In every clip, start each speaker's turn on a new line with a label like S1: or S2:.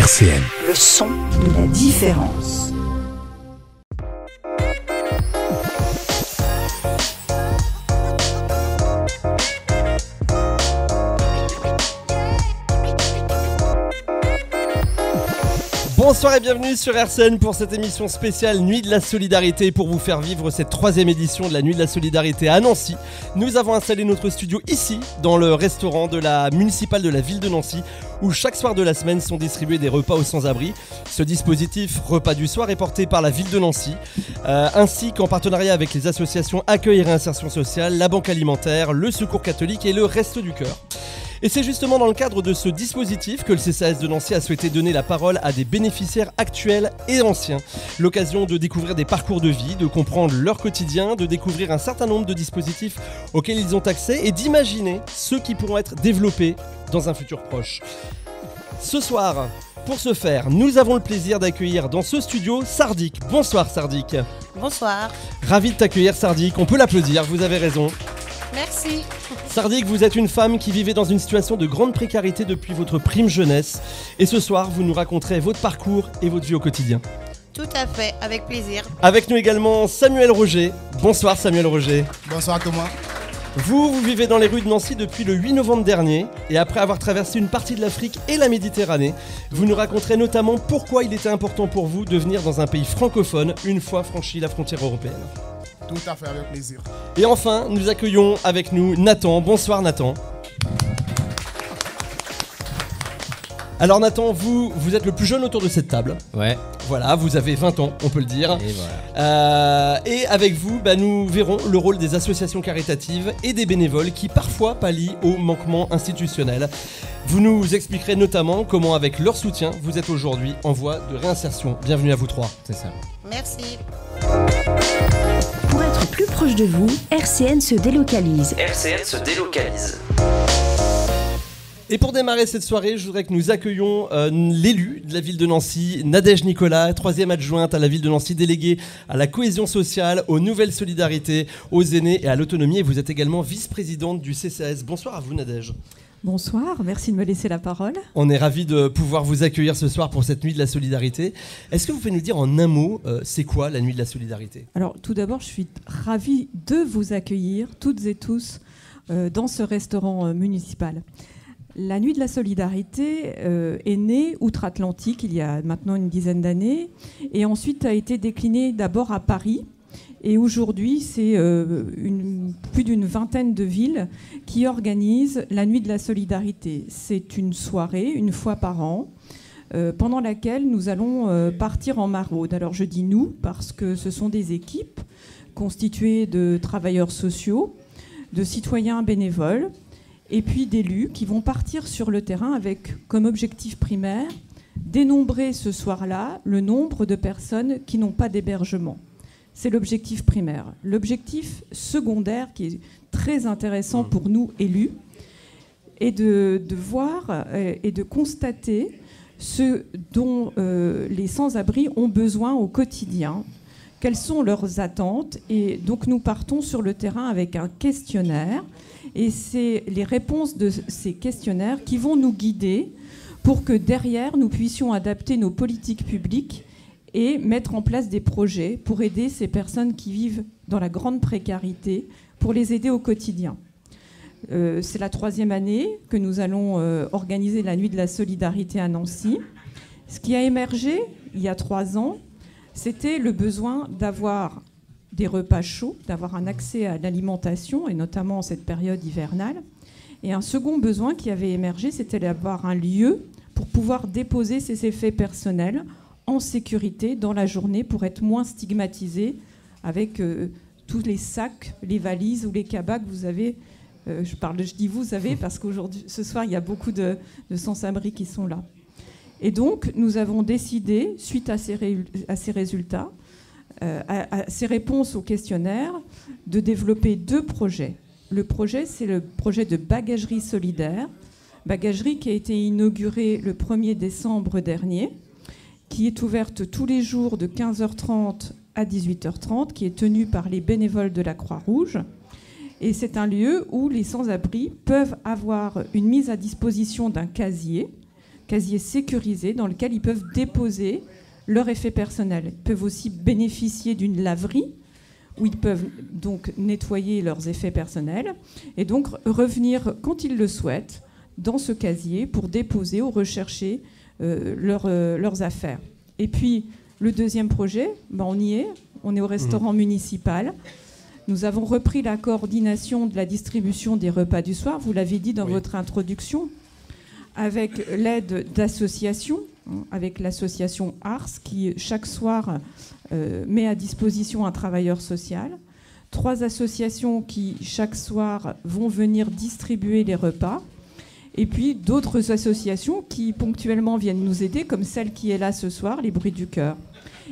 S1: RCN.
S2: Le son de la différence.
S3: Bonsoir et bienvenue sur RCN pour cette émission spéciale Nuit de la Solidarité. Pour vous faire vivre cette 3e édition de la Nuit de la Solidarité à Nancy, nous avons installé notre studio ici, dans le restaurant de la municipale de la ville de Nancy, où chaque soir de la semaine sont distribués des repas aux sans-abri. Ce dispositif Repas du soir est porté par la ville de Nancy, ainsi qu'en partenariat avec les associations Accueil et Réinsertion Sociale, la Banque Alimentaire, le Secours Catholique et le Restos du Cœur. Et c'est justement dans le cadre de ce dispositif que le CCAS de Nancy a souhaité donner la parole à des bénéficiaires actuels et anciens. L'occasion de découvrir des parcours de vie, de comprendre leur quotidien, de découvrir un certain nombre de dispositifs auxquels ils ont accès et d'imaginer ceux qui pourront être développés dans un futur proche. Ce soir, pour ce faire, nous avons le plaisir d'accueillir dans ce studio Sardik. Bonsoir Sardik.
S4: Bonsoir.
S3: Ravi de t'accueillir Sardik, on peut l'applaudir, vous avez raison.
S4: Merci.
S3: Sardik, vous êtes une femme qui vivait dans une situation de grande précarité depuis votre prime jeunesse. Et ce soir, vous nous raconterez votre parcours et votre vie au quotidien.
S4: Tout à fait, avec plaisir.
S3: Avec nous également Samuel Roger. Bonsoir Samuel Roger.
S5: Bonsoir Thomas.
S3: Vous vivez dans les rues de Nancy depuis le 8 novembre dernier. Et après avoir traversé une partie de l'Afrique et la Méditerranée, vous nous raconterez notamment pourquoi il était important pour vous de venir dans un pays francophone une fois franchi la frontière européenne.
S5: Tout à fait, avec plaisir.
S3: Et enfin, nous accueillons avec nous Nathan. Bonsoir Nathan. Alors Nathan, vous êtes le plus jeune autour de cette table.
S6: Ouais.
S3: Voilà, vous avez 20 ans, on peut le dire.
S6: Et voilà.
S3: Et avec vous, nous verrons le rôle des associations caritatives et des bénévoles qui parfois pallient au manquement institutionnel. Vous nous expliquerez notamment comment, avec leur soutien, vous êtes aujourd'hui en voie de réinsertion. Bienvenue à vous trois.
S6: C'est ça.
S4: Merci.
S2: Pour être plus proche de vous, RCN se délocalise.
S7: RCN se délocalise.
S3: Et pour démarrer cette soirée, je voudrais que nous accueillions l'élu de la ville de Nancy, Nadège Nicolas, 3e adjointe à la ville de Nancy, déléguée à la cohésion sociale, aux nouvelles solidarités, aux aînés et à l'autonomie. Et vous êtes également vice-présidente du CCAS. Bonsoir à vous Nadège.
S8: Bonsoir, merci de me laisser la parole.
S3: On est ravis de pouvoir vous accueillir ce soir pour cette nuit de la solidarité. Est-ce que vous pouvez nous dire en un mot, c'est quoi la nuit de la solidarité ?
S8: Alors tout d'abord, je suis ravie de vous accueillir toutes et tous dans ce restaurant municipal. La nuit de la solidarité est née outre-Atlantique il y a maintenant une dizaine d'années et ensuite a été déclinée d'abord à Paris. Et aujourd'hui, c'est plus d'une vingtaine de villes qui organisent la Nuit de la Solidarité. C'est une soirée, une fois par an, pendant laquelle nous allons partir en maraude. Alors je dis nous parce que ce sont des équipes constituées de travailleurs sociaux, de citoyens bénévoles et puis d'élus qui vont partir sur le terrain avec comme objectif primaire dénombrer ce soir-là le nombre de personnes qui n'ont pas d'hébergement. C'est l'objectif primaire. L'objectif secondaire, qui est très intéressant pour nous, élus, est de voir et de constater ce dont les sans-abri ont besoin au quotidien, quelles sont leurs attentes. Et donc nous partons sur le terrain avec un questionnaire. Et c'est les réponses de ces questionnaires qui vont nous guider pour que derrière, nous puissions adapter nos politiques publiques et mettre en place des projets pour aider ces personnes qui vivent dans la grande précarité, pour les aider au quotidien. C'est la 3e année que nous allons organiser la Nuit de la Solidarité à Nancy. Ce qui a émergé il y a 3 ans, c'était le besoin d'avoir des repas chauds, d'avoir un accès à l'alimentation, et notamment en cette période hivernale. Et un second besoin qui avait émergé, c'était d'avoir un lieu pour pouvoir déposer ses effets personnels en sécurité dans la journée pour être moins stigmatisé avec tous les sacs, les valises ou les cabas que vous avez. Je dis vous savez parce qu'aujourd'hui, ce soir, il y a beaucoup de sans-abri qui sont là. Et donc, nous avons décidé, suite à ces résultats, à ces réponses au questionnaire, de développer 2 projets. Le projet, c'est le projet de bagagerie solidaire. Bagagerie qui a été inaugurée le 1er décembre dernier, qui est ouverte tous les jours de 15h30 à 18h30, qui est tenue par les bénévoles de la Croix-Rouge. Et c'est un lieu où les sans-abri peuvent avoir une mise à disposition d'un casier casier sécurisé dans lequel ils peuvent déposer leurs effets personnels. Ils peuvent aussi bénéficier d'une laverie où ils peuvent donc nettoyer leurs effets personnels et donc revenir quand ils le souhaitent dans ce casier pour déposer ou rechercher leurs affaires. Et puis, le deuxième projet, on y est. On est au restaurant municipal. Nous avons repris la coordination de la distribution des repas du soir, vous l'avez dit dans votre introduction, avec l'aide d'associations, avec l'association Ars, qui chaque soir met à disposition un travailleur social. 3 associations qui, chaque soir, vont venir distribuer les repas. Et puis d'autres associations qui ponctuellement viennent nous aider, comme celle qui est là ce soir, les Bruits du Cœur.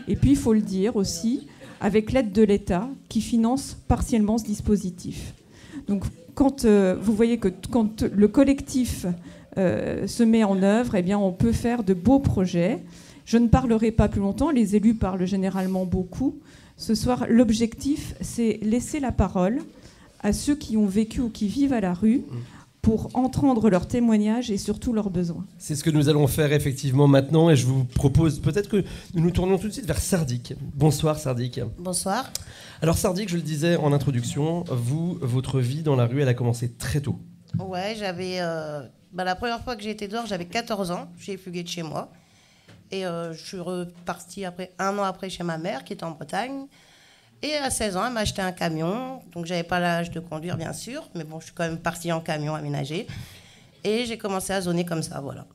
S8: Et puis, il faut le dire aussi, avec l'aide de l'État qui finance partiellement ce dispositif. Donc, quand vous voyez que quand le collectif se met en œuvre, eh bien, on peut faire de beaux projets. Je ne parlerai pas plus longtemps, les élus parlent généralement beaucoup. Ce soir, l'objectif, c'est laisser la parole à ceux qui ont vécu ou qui vivent à la rue, pour entendre leurs témoignages et surtout leurs besoins.
S3: C'est ce que nous allons faire effectivement maintenant et je vous propose peut-être que nous nous tournions tout de suite vers Sardik. Bonsoir Sardik.
S4: Bonsoir.
S3: Alors Sardik, je le disais en introduction, votre vie dans la rue, elle a commencé très tôt.
S4: Ouais, j'avais... la première fois que j'ai été dehors, j'avais 14 ans. J'ai fugué de chez moi. Et je suis repartie un an après chez ma mère qui était en Bretagne. Et à 16 ans, elle m'a acheté un camion. Donc, je n'avais pas l'âge de conduire, bien sûr. Mais bon, je suis quand même partie en camion aménagé. Et j'ai commencé à zoner comme ça, voilà.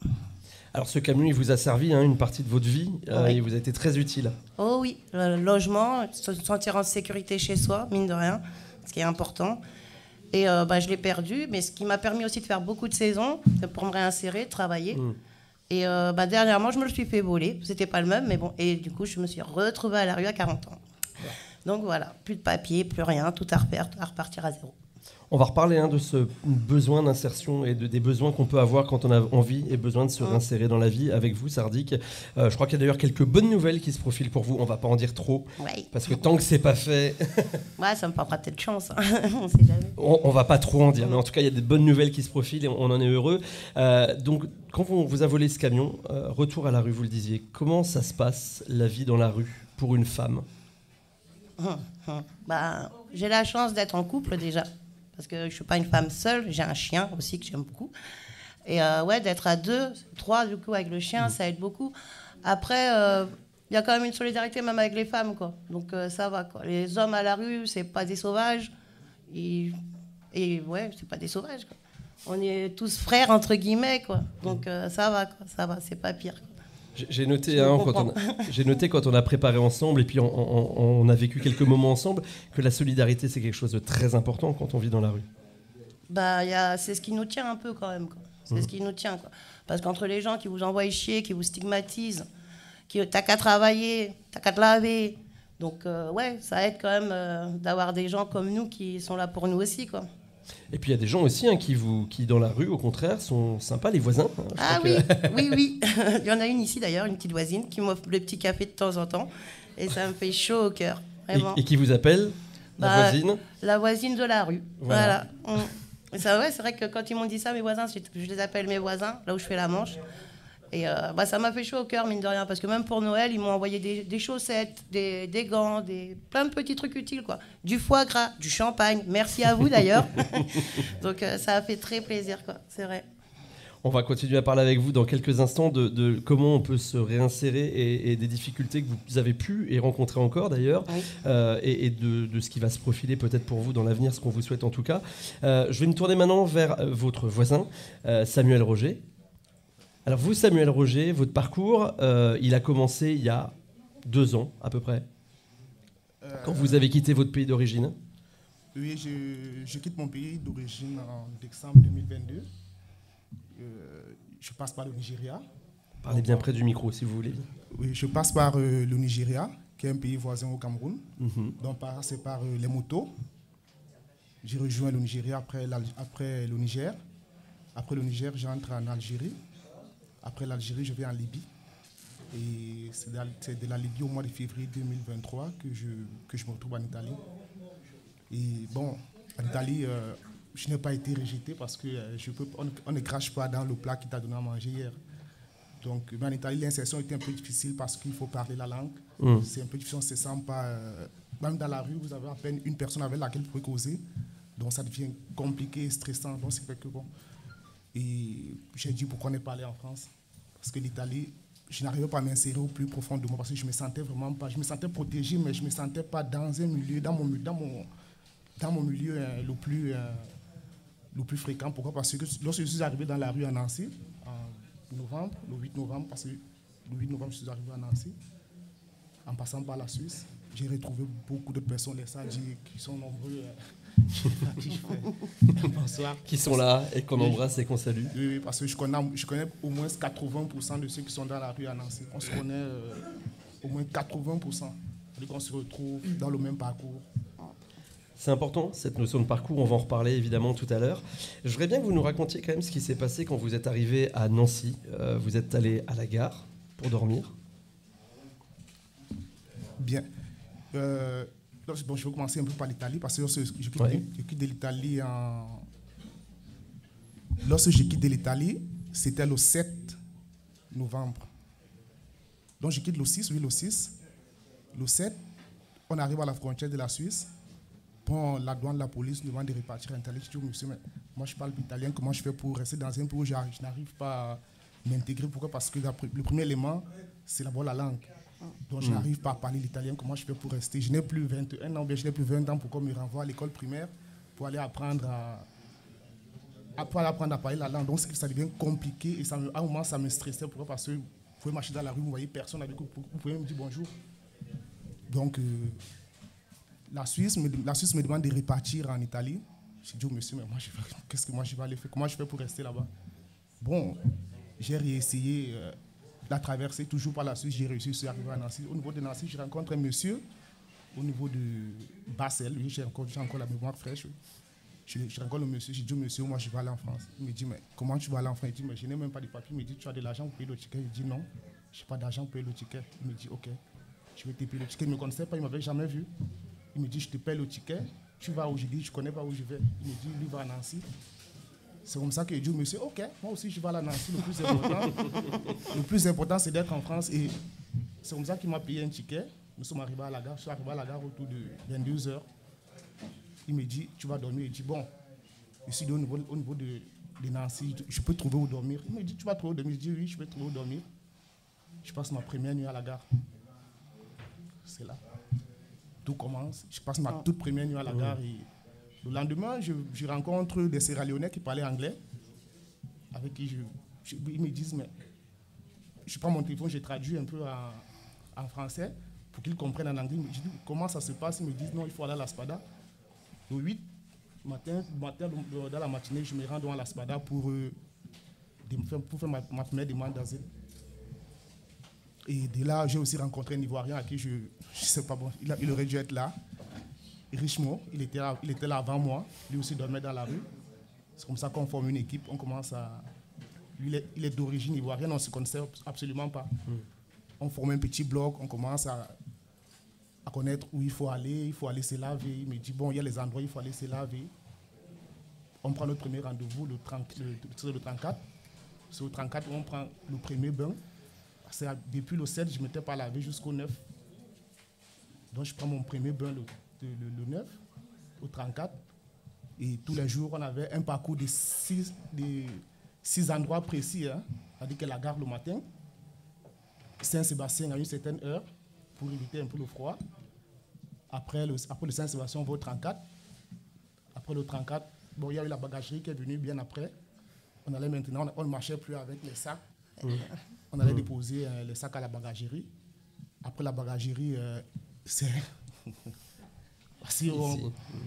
S3: Alors, ce camion, il vous a servi une partie de votre vie.
S4: Oui.
S3: Il vous a été très utile.
S4: Oh oui, le logement, se sentir en sécurité chez soi, mine de rien, ce qui est important. Et je l'ai perdu. Mais ce qui m'a permis aussi de faire beaucoup de saisons, pour me réinsérer, de travailler. Et dernièrement, je me le suis fait voler. C'était pas le même, mais bon. Et du coup, je me suis retrouvée à la rue à 40 ans. Donc voilà, plus de papier, plus rien, tout à refaire, à repartir à zéro.
S3: On va reparler de ce besoin d'insertion et des besoins qu'on peut avoir quand on a envie et besoin de se réinsérer dans la vie avec vous, Sardik. Je crois qu'il y a d'ailleurs quelques bonnes nouvelles qui se profilent pour vous. On ne va pas en dire trop, parce que tant que c'est pas fait...
S4: Ouais, ça me fera peut-être chance, on sait jamais.
S3: On ne va pas trop en dire, mais en tout cas, il y a des bonnes nouvelles qui se profilent et on en est heureux. Donc, quand on vous a volé ce camion, retour à la rue, vous le disiez, comment ça se passe, la vie dans la rue, pour une femme ?
S4: J'ai la chance d'être en couple déjà, parce que je ne suis pas une femme seule, j'ai un chien aussi que j'aime beaucoup. Et d'être à 2, 3 du coup avec le chien, ça aide beaucoup. Après, il y a quand même une solidarité même avec les femmes, quoi. Donc ça va, quoi. Les hommes à la rue, c'est pas des sauvages. C'est pas des sauvages, quoi. On est tous frères entre guillemets, quoi. Donc ça va, c'est pas pire, quoi.
S3: J'ai noté, quand on a préparé ensemble et puis on a vécu quelques moments ensemble, que la solidarité, c'est quelque chose de très important quand on vit dans la rue.
S4: C'est ce qui nous tient un peu quand même, quoi. C'est ce qui nous tient, quoi. Parce qu'entre les gens qui vous envoient chier, qui vous stigmatisent, t'as qu'à travailler, t'as qu'à te laver. Donc ça aide quand même d'avoir des gens comme nous qui sont là pour nous aussi, quoi.
S3: Et puis il y a des gens aussi qui dans la rue, au contraire, sont sympas, les voisins.
S4: Oui. Il y en a une ici d'ailleurs, une petite voisine, qui m'offre le petit café de temps en temps. Et ça me fait chaud au cœur, vraiment.
S3: Et qui vous appelle la voisine ? La
S4: voisine de la rue, voilà. C'est vrai que quand ils m'ont dit ça, mes voisins, je les appelle mes voisins, là où je fais la manche. Et ça m'a fait chaud au cœur, mine de rien, parce que même pour Noël, ils m'ont envoyé des chaussettes, des gants, plein de petits trucs utiles, quoi. Du foie gras, du champagne. Merci à vous, d'ailleurs. Donc, ça a fait très plaisir, quoi. C'est vrai.
S3: On va continuer à parler avec vous dans quelques instants de comment on peut se réinsérer et des difficultés que vous avez pu et rencontrer encore, d'ailleurs, et de ce qui va se profiler peut-être pour vous dans l'avenir, ce qu'on vous souhaite en tout cas. Je vais me tourner maintenant vers votre voisin, Samuel Roger. Alors vous, Samuel Roger, votre parcours, il a commencé il y a 2 ans à peu près, quand vous avez quitté votre pays d'origine.
S5: Oui, je quitte mon pays d'origine en décembre 2022. Je passe par le Nigeria.
S3: Parlez bien près du micro si vous voulez.
S5: Oui, je passe par le Nigeria, qui est un pays voisin au Cameroun. Donc c'est par les motos. J'ai rejoint le Nigeria après le Niger. Après le Niger, j'entre en Algérie. Après l'Algérie, je vais en Libye. Et c'est de la Libye au mois de février 2023 que je me retrouve en Italie. Et bon, en Italie, je n'ai pas été rejeté parce que on ne crache pas dans le plat qui t'a donné à manger hier. Donc, mais en Italie, l'insertion était un peu difficile parce qu'il faut parler la langue. C'est un peu difficile, on ne se sent pas... même dans la rue, vous avez à peine une personne avec laquelle vous pouvez causer. Donc, ça devient compliqué et stressant. Donc, c'est fait que bon. Et j'ai dit pourquoi ne pas aller en France. Parce que l'Italie, je n'arrivais pas à m'insérer au plus profond de moi parce que je me sentais vraiment pas... Je me sentais protégé, mais je ne me sentais pas dans un milieu, dans mon milieu le plus fréquent. Pourquoi? Parce que lorsque je suis arrivé dans la rue à Nancy, novembre, le 8 novembre, parce que le 8 novembre, je suis arrivé à Nancy, en passant par la Suisse, j'ai retrouvé beaucoup d'autres personnes, les Sadji, qui sont nombreux, bonsoir.
S3: Qui sont là et qu'on embrasse et qu'on salue.
S5: Oui, parce que je connais au moins 80% de ceux qui sont dans la rue à Nancy. On se connaît au moins 80%. Et qu'on se retrouve dans le même parcours.
S3: C'est important, cette notion de parcours, on va en reparler évidemment tout à l'heure. Je voudrais bien que vous nous racontiez quand même ce qui s'est passé quand vous êtes arrivé à Nancy. Vous êtes allé à la gare pour dormir.
S5: Bien. Bon, je vais commencer un peu par l'Italie, parce que lorsque je quitte de l'Italie lorsque je quitte de l'Italie, c'était le 7 novembre. Donc je quitte le 6, le 6. Le 7, on arrive à la frontière de la Suisse. Bon, la douane, la police nous demande de repartir en Italie. Je dis, monsieur, mais moi je parle italien, comment je fais pour rester dans un pays où je n'arrive pas à m'intégrer? Pourquoi? Parce que le premier élément, c'est d'abord la langue. Donc je n'arrive pas à parler l'italien, comment je fais pour rester? Je n'ai plus 21 ans, je n'ai plus 20 ans, pourquoi me renvoie à l'école primaire pour aller apprendre à parler la langue? Donc ça devient compliqué et à un moment ça me stressait. Pourquoi? Parce que vous pouvez marcher dans la rue, vous voyez personne avec vous, vous pouvez me dire bonjour. Donc la Suisse me demande de repartir en Italie. J'ai dit, oh, monsieur, mais qu'est-ce que moi je vais aller faire? Comment je fais pour rester là-bas? Bon, j'ai réessayé la traversée, toujours par la Suisse. J'ai réussi, je suis arrivé à Nancy. Au niveau de Nancy, je rencontre un monsieur au niveau de Bassel. Oui, j'ai encore la mémoire fraîche. Je rencontre le monsieur, j'ai dit, monsieur, moi je vais aller en France. Il me dit, mais comment tu vas aller en France? Il dit, mais je n'ai même pas de papier. Il me dit, tu as de l'argent pour payer le ticket? Je dis, non, je n'ai pas d'argent pour payer le ticket. Il me dit, ok, je vais te payer le ticket. Il ne me connaissait pas, il ne m'avait jamais vu. Il me dit, je te paye le ticket, tu vas où? Je dis, je ne connais pas où je vais. Il me dit, lui va à Nancy. C'est comme ça que je dis au monsieur, ok, moi aussi je vais à Nancy. Le plus important, c'est d'être en France. Et c'est comme ça qu'il m'a payé un ticket. Nous sommes arrivés à la gare. Je suis arrivé à la gare autour de 22h. Il me dit, tu vas dormir. Il dit, bon, je suis au niveau de Nancy, je peux trouver où dormir. Il me dit, tu vas trouver où dormir? Je dis, oui, je vais trouver où dormir. Je passe ma première nuit à la gare. C'est là. Tout commence. Je passe ma toute première nuit à la gare. Et le lendemain, je rencontre des Sierra-Léonais qui parlaient anglais, avec qui ils me disent, mais je prends mon téléphone, je traduis un peu en français pour qu'ils comprennent en anglais. Je dis, comment ça se passe? Ils me disent, non, il faut aller à la Spada. Le 8 matin, dans la matinée, je me rends dans la Spada pour faire ma première demande d'asile. Et de là, j'ai aussi rencontré un Ivoirien à qui je ne sais pas, bon, il aurait dû être là. Richemont, il était là avant moi. Lui aussi dormait dans la rue. C'est comme ça qu'on forme une équipe. On commence à... Lui, il est d'origine ivoirienne, on ne se connaissait absolument pas. On forme un petit bloc, on commence à connaître où il faut aller se laver. Il me dit, bon, il y a les endroits où il faut aller se laver. On prend notre premier rendez-vous, le 34. C'est au 34 où on prend le premier bain. Depuis le 7, je ne m'étais pas lavé jusqu'au 9. Donc je prends mon premier bain le 9, au 34. Et tous les jours, on avait un parcours de 6 endroits précis. C'est-à-dire que la gare le matin, Saint-Sébastien à une certaine heure, pour éviter un peu le froid. Après le Saint-Sébastien, on va au 34. Après le 34, bon, il y a eu la bagagerie qui est venue bien après. On allait maintenant, on ne marchait plus avec les sacs. On allait déposer les sacs à la bagagerie. Après la bagagerie, c'est...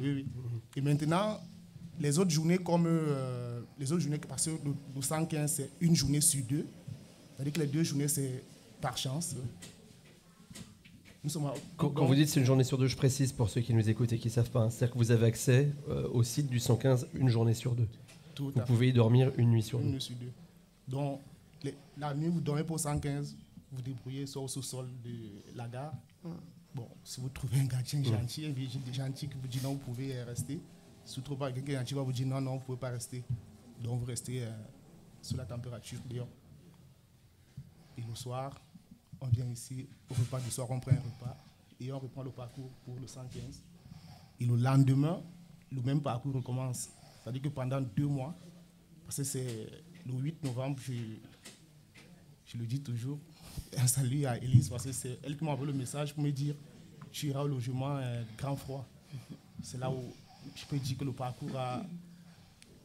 S5: Oui. Et maintenant, les autres journées, parce que le 115, c'est une journée sur deux. C'est-à-dire que les 2 journées, c'est par chance.
S3: Quand vous dites c'est une journée sur 2, je précise pour ceux qui nous écoutent et qui ne savent pas. C'est-à-dire que vous avez accès au site du 115 une journée sur 2. Vous pouvez y dormir une nuit sur 2.
S5: Une nuit sur 2. Donc, la nuit, vous dormez pour 115, vous débrouillez soit au sous-sol de la gare. Bon, si vous trouvez un gardien gentil, un vigile gentil qui vous dit non, vous pouvez rester. Si vous ne trouvez pas quelqu'un gentil, va vous dire non, vous ne pouvez pas rester. Donc, vous restez sous la température dehors. Et le soir, on vient ici, au repas du soir, on prend un repas et on reprend le parcours pour le 115. Et le lendemain, le même parcours recommence. C'est-à-dire que pendant 2 mois, parce que c'est le 8 novembre, je le dis toujours, un salut à Élise, parce que c'est elle qui m'a envoyé le message pour me dire tu iras au logement Grand Froid. C'est là où je peux dire que le parcours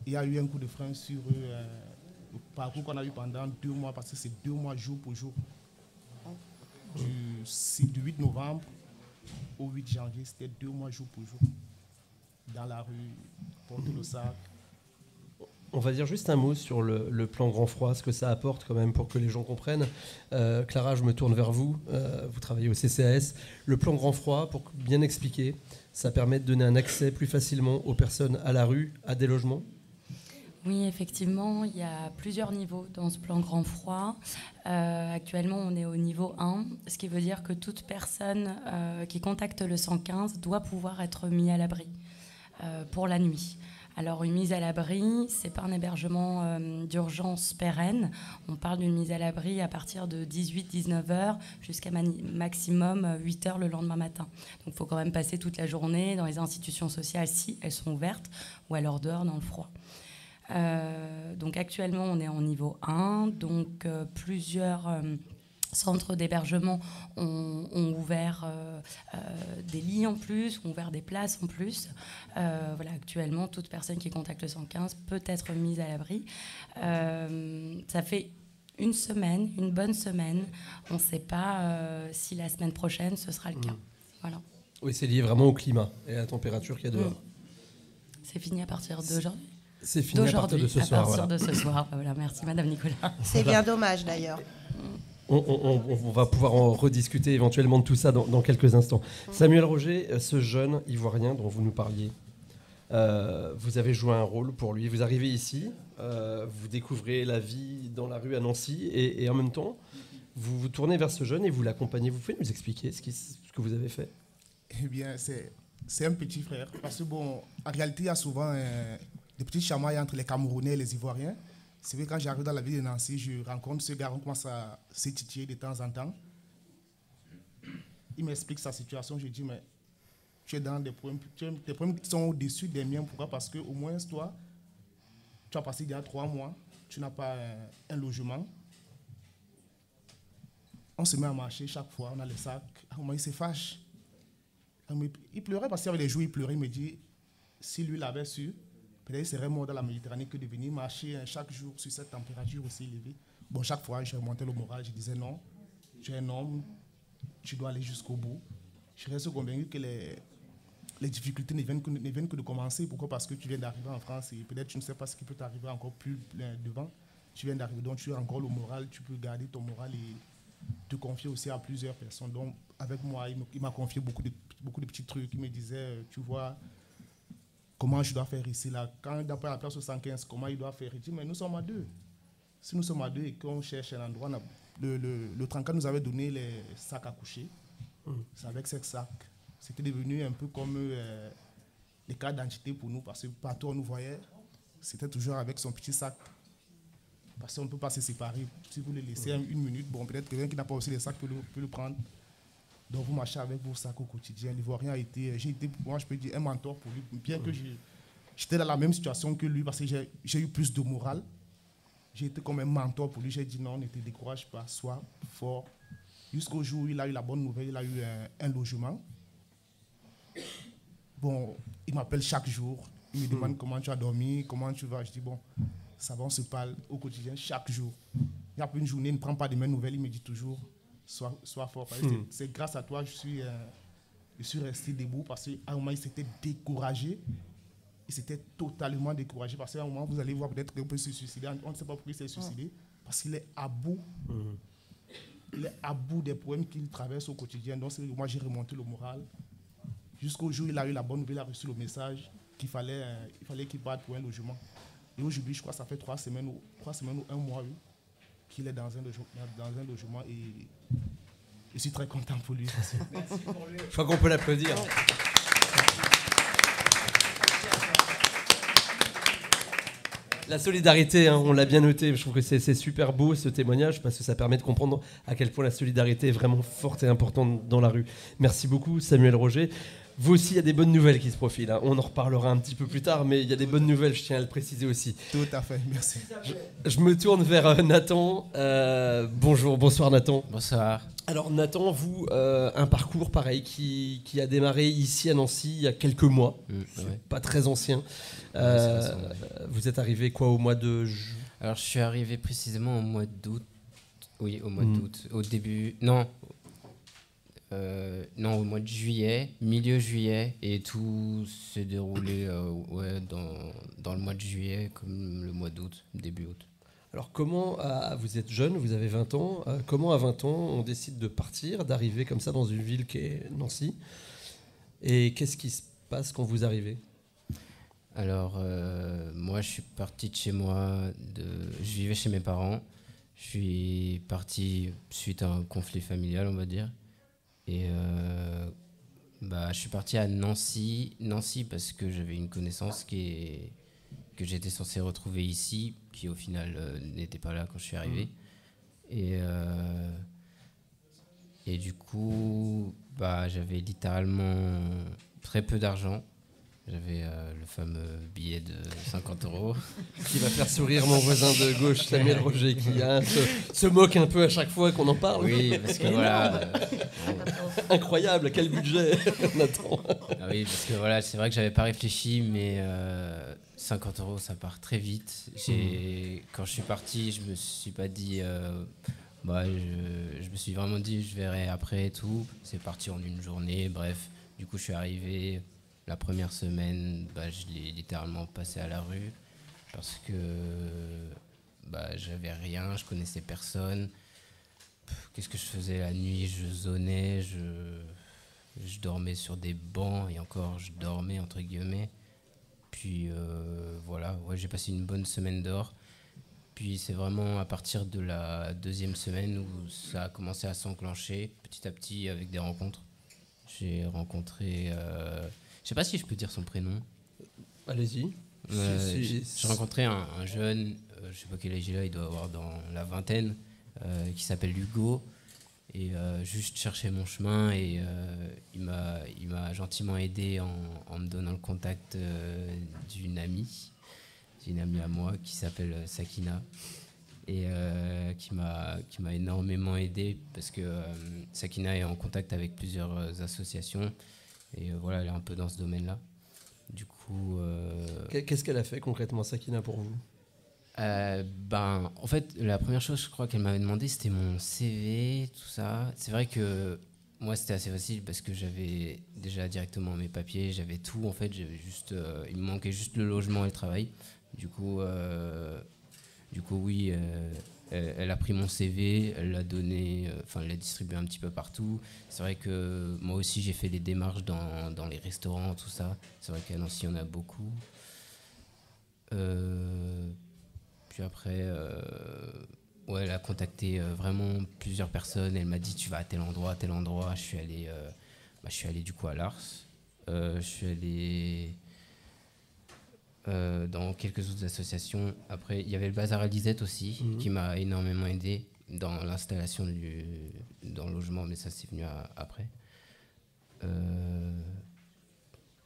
S5: il y a eu un coup de frein sur le parcours qu'on a eu pendant 2 mois, parce que c'est 2 mois jour pour jour. Du 8 novembre au 8 janvier, c'était 2 mois jour pour jour. Dans la rue, porter le sac.
S3: On va dire juste un mot sur le plan Grand Froid, ce que ça apporte quand même pour que les gens comprennent. Clara, je me tourne vers vous. Vous travaillez au CCAS. Le plan Grand Froid, pour bien expliquer, ça permet de donner un accès plus facilement aux personnes à la rue, à des logements.
S1: Oui, effectivement, il y a plusieurs niveaux dans ce plan Grand Froid. Actuellement, on est au niveau 1, ce qui veut dire que toute personne qui contacte le 115 doit pouvoir être mise à l'abri pour la nuit. Alors, une mise à l'abri, ce n'est pas un hébergement d'urgence pérenne. On parle d'une mise à l'abri à partir de 18-19 heures jusqu'à maximum 8 heures le lendemain matin. Donc, il faut quand même passer toute la journée dans les institutions sociales si elles sont ouvertes ou alors dehors dans le froid. Donc actuellement on est en niveau 1, donc plusieurs centres d'hébergement ont ouvert des lits en plus, ont ouvert des places en plus. Voilà, actuellement toute personne qui contacte le 115 peut être mise à l'abri. Ça fait une semaine, une bonne semaine. On ne sait pas si la semaine prochaine ce sera le cas. Voilà.
S3: Oui, c'est lié vraiment au climat et à la température qu'il y a dehors.
S1: C'est fini à partir d'aujourd'hui.
S3: C'est fini à partir de ce soir.
S1: À partir de ce soir. Voilà, merci Madame Nicolas.
S4: C'est bien dommage d'ailleurs.
S3: On va pouvoir en rediscuter éventuellement de tout ça dans quelques instants. Samuel Roger, ce jeune ivoirien dont vous nous parliez, vous avez joué un rôle pour lui. Vous arrivez ici, vous découvrez la vie dans la rue à Nancy et en même temps, vous vous tournez vers ce jeune et vous l'accompagnez. Vous pouvez nous expliquer ce que vous avez fait?
S5: Eh bien, c'est un petit frère. Parce que, bon, en réalité, il y a souvent des petites chamailles entre les Camerounais et les Ivoiriens. C'est vrai, quand j'arrive dans la ville de Nancy, je rencontre ce gars, on commence à se titiller de temps en temps. Il m'explique sa situation. Je dis, mais tu es dans des problèmes qui sont au-dessus des miens. Pourquoi? Parce qu'au moins, toi, tu as passé il y a 3 mois, tu n'as pas un logement. On se met à marcher chaque fois, on a les sacs. À un moment, il se fâche. Il pleurait parce qu'il y avait des jours, il pleurait. Il me dit, si lui l'avait su, peut-être il serait mort dans la Méditerranée que de venir marcher chaque jour sur cette température aussi élevée. Bon, chaque fois, je remontais le moral. Je disais, non, tu es un homme, tu dois aller jusqu'au bout. Je reste convaincu que les difficultés ne viennent que de commencer. Pourquoi? Parce que tu viens d'arriver en France et peut-être tu ne sais pas ce qui peut t'arriver encore plus devant. Tu viens d'arriver, donc tu as encore le moral, tu peux garder ton moral et te confier aussi à plusieurs personnes. Donc, avec moi, il m'a confié beaucoup de petits trucs. Il me disait, tu vois, comment je dois faire ici, là. Quand il doit prendre la place au 115, comment il doit faire? Il dit, mais nous sommes à 2. Si nous sommes à 2 et qu'on cherche un endroit, le Tranca nous avait donné les sacs à coucher. C'est avec ces sacs. C'était devenu un peu comme les cartes d'identité pour nous, parce que partout où on nous voyait, c'était toujours avec son petit sac. Parce qu'on ne peut pas se séparer. Si vous le laissez 1 minute, bon, peut-être quelqu'un qui n'a pas aussi les sacs peut le prendre. Donc vous marchez avec vos sacs au quotidien. L'Ivoirien j'ai été, moi je peux dire, un mentor pour lui. Bien que j'étais dans la même situation que lui, parce que j'ai eu plus de morale. J'ai été comme un mentor pour lui. J'ai dit non, ne te décourage pas, sois fort. Jusqu'au jour où il a eu la bonne nouvelle, il a eu un logement. Bon, il m'appelle chaque jour. Il me demande comment tu as dormi, comment tu vas. Je dis bon, ça va, on se parle au quotidien chaque jour. Il n'y a pas une journée, il ne prend pas de mes nouvelles, il me dit toujours sois fort. C'est grâce à toi que je suis resté debout, parce qu'à un moment, il s'était découragé. Il s'était totalement découragé, parce qu'à un moment, vous allez voir peut-être qu'il peut se suicider. On ne sait pas pourquoi il s'est suicidé, parce qu'il est à bout. Il est à bout des problèmes qu'il traverse au quotidien. Donc moi, j'ai remonté le moral. Jusqu'au jour où il a eu la bonne nouvelle, il a reçu le message qu'il fallait qu'il parte pour un logement. Et aujourd'hui, je crois que ça fait 3 semaines ou 1 mois qu'il est dans un logement, et je suis très content pour lui.
S3: Merci pour lui. Je crois qu'on peut l'applaudir. La solidarité, hein, on l'a bien noté. Je trouve que c'est super beau ce témoignage parce que ça permet de comprendre à quel point la solidarité est vraiment forte et importante dans la rue. Merci beaucoup, Samuel Roger. Vous aussi, il y a des bonnes nouvelles qui se profilent. Hein. On en reparlera un petit peu plus tard, mais il y a des bonnes nouvelles, je tiens à le préciser aussi.
S5: Tout à fait, merci.
S3: Je me tourne vers Nathan. Bonsoir Nathan.
S6: Bonsoir.
S3: Alors Nathan, vous, un parcours pareil qui a démarré ici à Nancy il y a quelques mois, pas très ancien. Vous êtes arrivé quoi au mois de juin?
S6: Alors je suis arrivé précisément au mois d'août. Oui, au mois d'août. Au début... Non, au mois de juillet, milieu juillet, et tout s'est déroulé dans le mois de juillet comme le mois d'août, début août.
S3: Alors comment, vous êtes jeune, vous avez 20 ans, comment à 20 ans on décide de partir, d'arriver comme ça dans une ville qui est Nancy? Et qu'est-ce qui se passe quand vous arrivez?
S6: Alors moi je suis parti de chez moi, je vivais chez mes parents, je suis parti suite à un conflit familial on va dire. Et je suis parti à Nancy parce que j'avais une connaissance que j'étais censé retrouver ici, qui au final n'était pas là quand je suis arrivé. Et du coup, j'avais littéralement très peu d'argent. J'avais le fameux billet de 50 €.
S3: Qui va faire sourire mon voisin de gauche, Samuel Roger, qui se moque un peu à chaque fois qu'on en parle.
S6: Oui, parce que voilà.
S3: Incroyable, quel budget, Nathan.
S6: Oui, parce que voilà, c'est vrai que j'avais pas réfléchi, mais 50 € ça part très vite. Quand je suis parti, je me suis pas dit. Je me suis vraiment dit, je verrai après et tout. C'est parti en une journée, bref. Du coup, je suis arrivé. La première semaine, je l'ai littéralement passé à la rue parce que j'avais rien, je connaissais personne. Qu'est-ce que je faisais la nuit? Je zonais, je dormais sur des bancs et encore je dormais entre guillemets. Puis j'ai passé une bonne semaine dehors. Puis c'est vraiment à partir de la deuxième semaine où ça a commencé à s'enclencher petit à petit avec des rencontres. J'ai rencontré... je sais pas si je peux dire son prénom.
S3: Allez-y.
S6: J'ai rencontré un jeune, je sais pas quel âge il a, il doit avoir dans la vingtaine, qui s'appelle Hugo. Et juste chercher mon chemin et il m'a gentiment aidé en me donnant le contact d'une amie à moi qui s'appelle Sakina. Et qui m'a énormément aidé parce que Sakina est en contact avec plusieurs associations. Et elle est un peu dans ce domaine-là. Du coup...
S3: Qu'est-ce qu'elle a fait concrètement, Sakina, pour vous?
S6: En fait, la première chose, je crois qu'elle m'avait demandé, c'était mon CV, tout ça. C'est vrai que moi, c'était assez facile parce que j'avais déjà directement mes papiers, j'avais tout. En fait, il me manquait juste le logement et le travail. Du coup, oui... elle a pris mon CV, elle l'a donné, elle l'a distribué un petit peu partout. C'est vrai que moi aussi j'ai fait les démarches dans les restaurants, tout ça. C'est vrai qu'à Nancy il y en a beaucoup. Puis après, elle a contacté vraiment plusieurs personnes. Elle m'a dit tu vas à tel endroit, tel endroit. Je suis allé du coup à Lars. Je suis allé dans quelques autres associations. Après, il y avait le Bazar à Lisette aussi, qui m'a énormément aidé dans l'installation dans le logement, mais ça c'est venu après.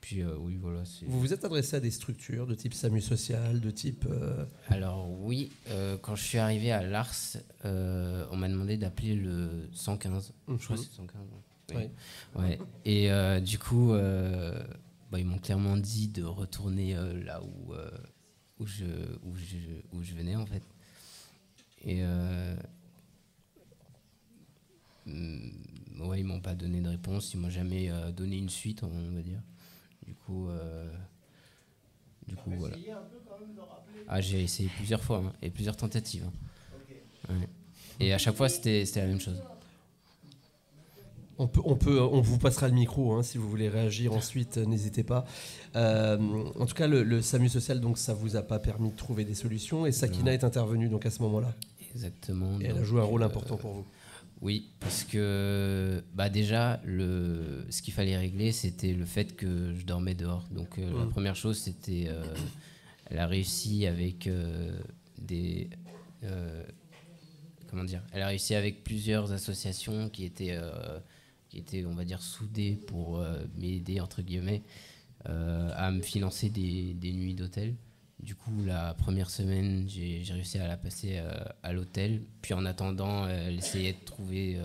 S6: Puis oui, voilà.
S3: Vous vous êtes adressé à des structures de type SAMU social, de type...
S6: Alors oui, quand je suis arrivé à Lars, on m'a demandé d'appeler le 115. Je crois que c'est 115. Oui. Ouais. Et du coup... ils m'ont clairement dit de retourner là où je venais en fait. Et ils m'ont pas donné de réponse, ils m'ont jamais donné une suite, on va dire. Du coup voilà. J'ai essayé plusieurs fois et plusieurs tentatives. Ouais. Et à chaque fois c'était la même chose.
S3: On vous passera le micro si vous voulez réagir ensuite, n'hésitez pas. En tout cas, le SAMU social, donc, ça vous a pas permis de trouver des solutions et Sakina est intervenue donc, à ce moment-là.
S6: Exactement.
S3: Et elle a joué un rôle important pour vous.
S6: Oui, parce que déjà, ce qu'il fallait régler, c'était le fait que je dormais dehors. Donc la première chose, c'était elle a réussi avec elle a réussi avec plusieurs associations qui étaient, on va dire, soudées pour m'aider, entre guillemets, à me financer des nuits d'hôtel. Du coup, la première semaine, j'ai réussi à la passer à l'hôtel. Puis en attendant, elle essayait de trouver,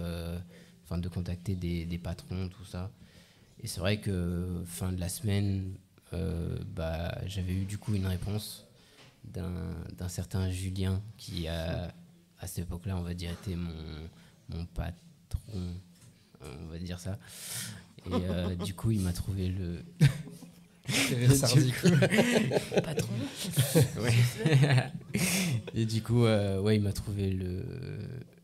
S6: de contacter des patrons, tout ça. Et c'est vrai que fin de la semaine, j'avais eu du coup une réponse d'un certain Julien qui a, à cette époque-là, on va dire, était mon patron, on va dire ça. Et du coup, il m'a trouvé le...
S1: Patron.
S6: Ouais. Et du coup, il m'a trouvé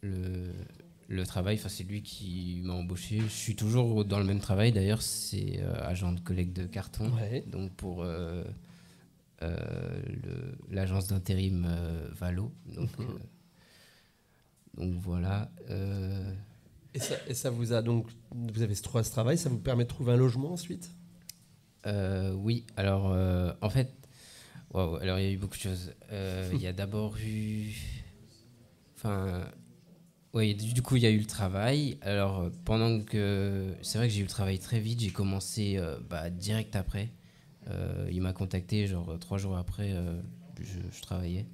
S6: le travail. Enfin, c'est lui qui m'a embauché. Je suis toujours dans le même travail. D'ailleurs, c'est agent de collecte de carton.
S3: Ouais.
S6: Donc pour l'agence d'intérim Valo. Donc voilà.
S3: Et ça vous a donc, vous avez ce travail, ça vous permet de trouver un logement ensuite?
S6: Oui, alors en fait, alors il y a eu beaucoup de choses. Il y a d'abord eu, du coup il y a eu le travail. Alors c'est vrai que j'ai eu le travail très vite, j'ai commencé direct après. Il m'a contacté genre 3 jours après, je travaillais.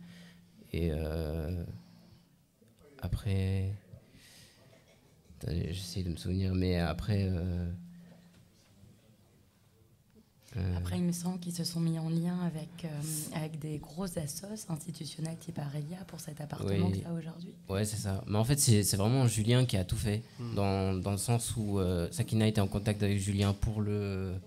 S6: Et après, attendez, j'essaie de me souvenir, mais après.
S1: Après, il me semble qu'ils se sont mis en lien avec des grosses assos institutionnelles type Arelia pour cet appartement qu'il y a aujourd'hui.
S6: Ouais, c'est ça. Mais en fait, c'est vraiment Julien qui a tout fait, dans le sens où Sakina était en contact avec Julien pour le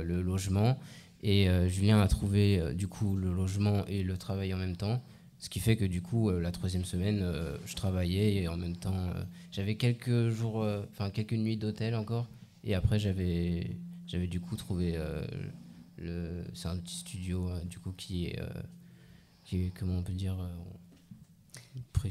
S6: logement, et Julien a trouvé du coup le logement et le travail en même temps. Ce qui fait que du coup, la 3e semaine, je travaillais et en même temps, j'avais quelques nuits d'hôtel encore, et après j'avais du coup trouvé c'est un petit studio du coup qui est comment on peut dire, je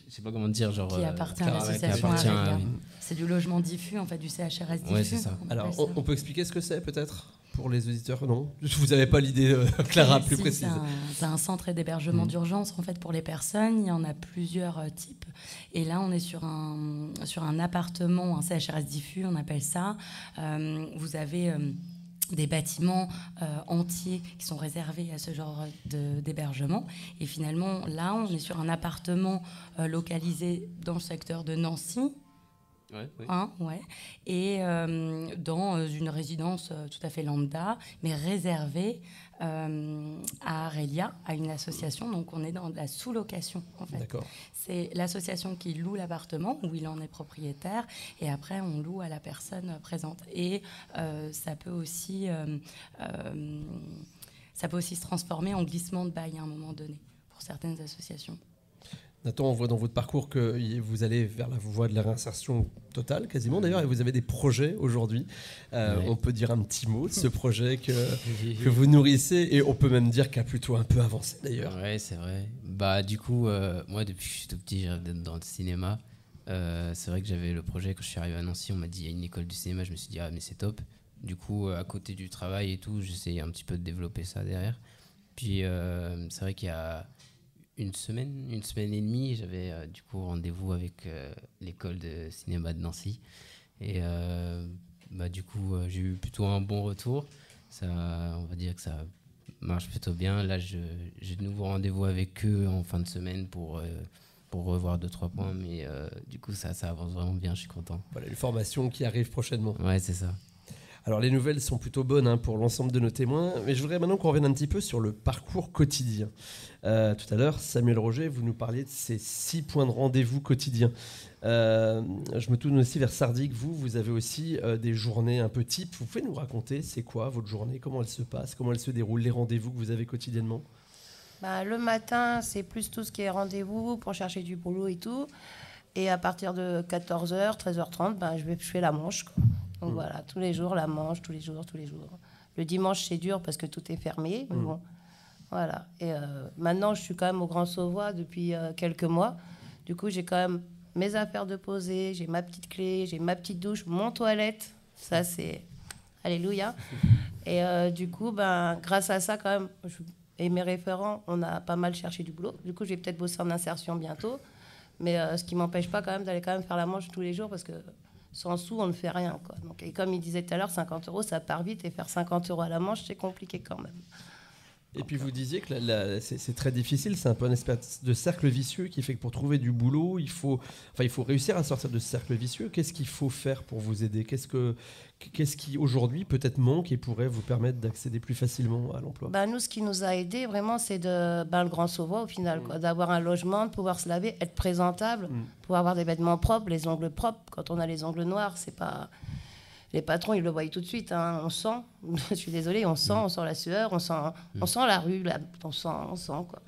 S6: sais pas comment dire, genre
S1: qui appartient à l'association Arelia. C'est du logement diffus, en fait, du CHRS diffus.
S6: Ouais, c'est ça.
S3: Alors on peut expliquer ce que c'est peut-être pour les auditeurs? Non, vous n'avez pas l'idée, Clara, plus précise.
S1: C'est un centre d'hébergement d'urgence en fait pour les personnes. Il y en a plusieurs types. Et là, on est sur un appartement, un CHRS diffus, on appelle ça. Vous avez des bâtiments entiers qui sont réservés à ce genre d'hébergement. Et finalement, là, on est sur un appartement localisé dans le secteur de Nancy.
S6: Ouais.
S1: Et dans une résidence tout à fait lambda, mais réservée à Arelia, à une association. Donc on est dans la sous-location en fait.
S3: D'accord.
S1: C'est l'association qui loue l'appartement où il en est propriétaire, et après on loue à la personne présente. Et ça peut aussi se transformer en glissement de bail à un moment donné pour certaines associations.
S3: Nathan, on voit dans votre parcours que vous allez vers la voie de la réinsertion totale, quasiment d'ailleurs, et vous avez des projets aujourd'hui. On peut dire un petit mot de ce projet que vous nourrissez, et on peut même dire qu'il a plutôt un peu avancé d'ailleurs.
S6: Ouais, c'est vrai. Du coup, moi, depuis que je suis tout petit, j'ai rêvé d'être dans le cinéma. C'est vrai que j'avais le projet, quand je suis arrivé à Nancy, on m'a dit il y a une école du cinéma, je me suis dit mais c'est top. Du coup, à côté du travail et tout, j'essayais un petit peu de développer ça derrière. Puis c'est vrai qu'il y a une semaine et demie, j'avais du coup rendez-vous avec l'école de cinéma de Nancy, et du coup j'ai eu plutôt un bon retour. Ça, on va dire que ça marche plutôt bien. Là, j'ai de nouveau rendez-vous avec eux en fin de semaine pour revoir 2-3 points, mais du coup ça avance vraiment bien, je suis content. Voilà,
S3: une formation qui arrive prochainement.
S6: Ouais, c'est ça.
S3: Alors les nouvelles sont plutôt bonnes pour l'ensemble de nos témoins, mais je voudrais maintenant qu'on revienne un petit peu sur le parcours quotidien. Tout à l'heure, Samuel Roger, vous nous parliez de ces 6 points de rendez-vous quotidiens. Je me tourne aussi vers Sardik. Vous avez aussi des journées un peu type. Vous pouvez nous raconter, c'est quoi votre journée, comment elle se passe, comment elle se déroule, les rendez-vous que vous avez quotidiennement?
S4: Le matin, c'est plus tout ce qui est rendez-vous pour chercher du boulot et tout. Et à partir de 14h, 13h30, je fais la manche, quoi. Donc voilà, tous les jours, la manche, tous les jours. Le dimanche, c'est dur parce que tout est fermé. Mais bon, voilà. Et maintenant, je suis quand même au Grand Sauvois depuis quelques mois. Du coup, j'ai quand même mes affaires de poser, j'ai ma petite clé, j'ai ma petite douche, mon toilette. Ça, c'est... Alléluia. Et du coup, grâce à ça, quand même, et mes référents, on a pas mal cherché du boulot. Du coup, je vais peut-être bosser en insertion bientôt. Mais ce qui ne m'empêche pas quand même d'aller quand même faire la manche tous les jours parce que sans sous, on ne fait rien, quoi. Donc, et comme il disait tout à l'heure, 50 €, ça part vite. Et faire 50 € à la manche, c'est compliqué quand même.
S3: Et puis vous disiez que c'est très difficile, c'est un peu une espèce de cercle vicieux qui fait que pour trouver du boulot, il faut réussir à sortir de ce cercle vicieux. Qu'est-ce qu'il faut faire pour vous aider ? Qu'est-ce qui aujourd'hui peut-être manque et pourrait vous permettre d'accéder plus facilement à l'emploi ?
S4: Nous, ce qui nous a aidé vraiment, c'est le Grand Sauvois au final, quoi, d'avoir un logement, de pouvoir se laver, être présentable, pouvoir avoir des vêtements propres, les ongles propres. Quand on a les ongles noirs, c'est pas... Les patrons, ils le voient tout de suite. Hein. On sent, je suis désolée, on sent la sueur, on sent la rue, on sent quoi.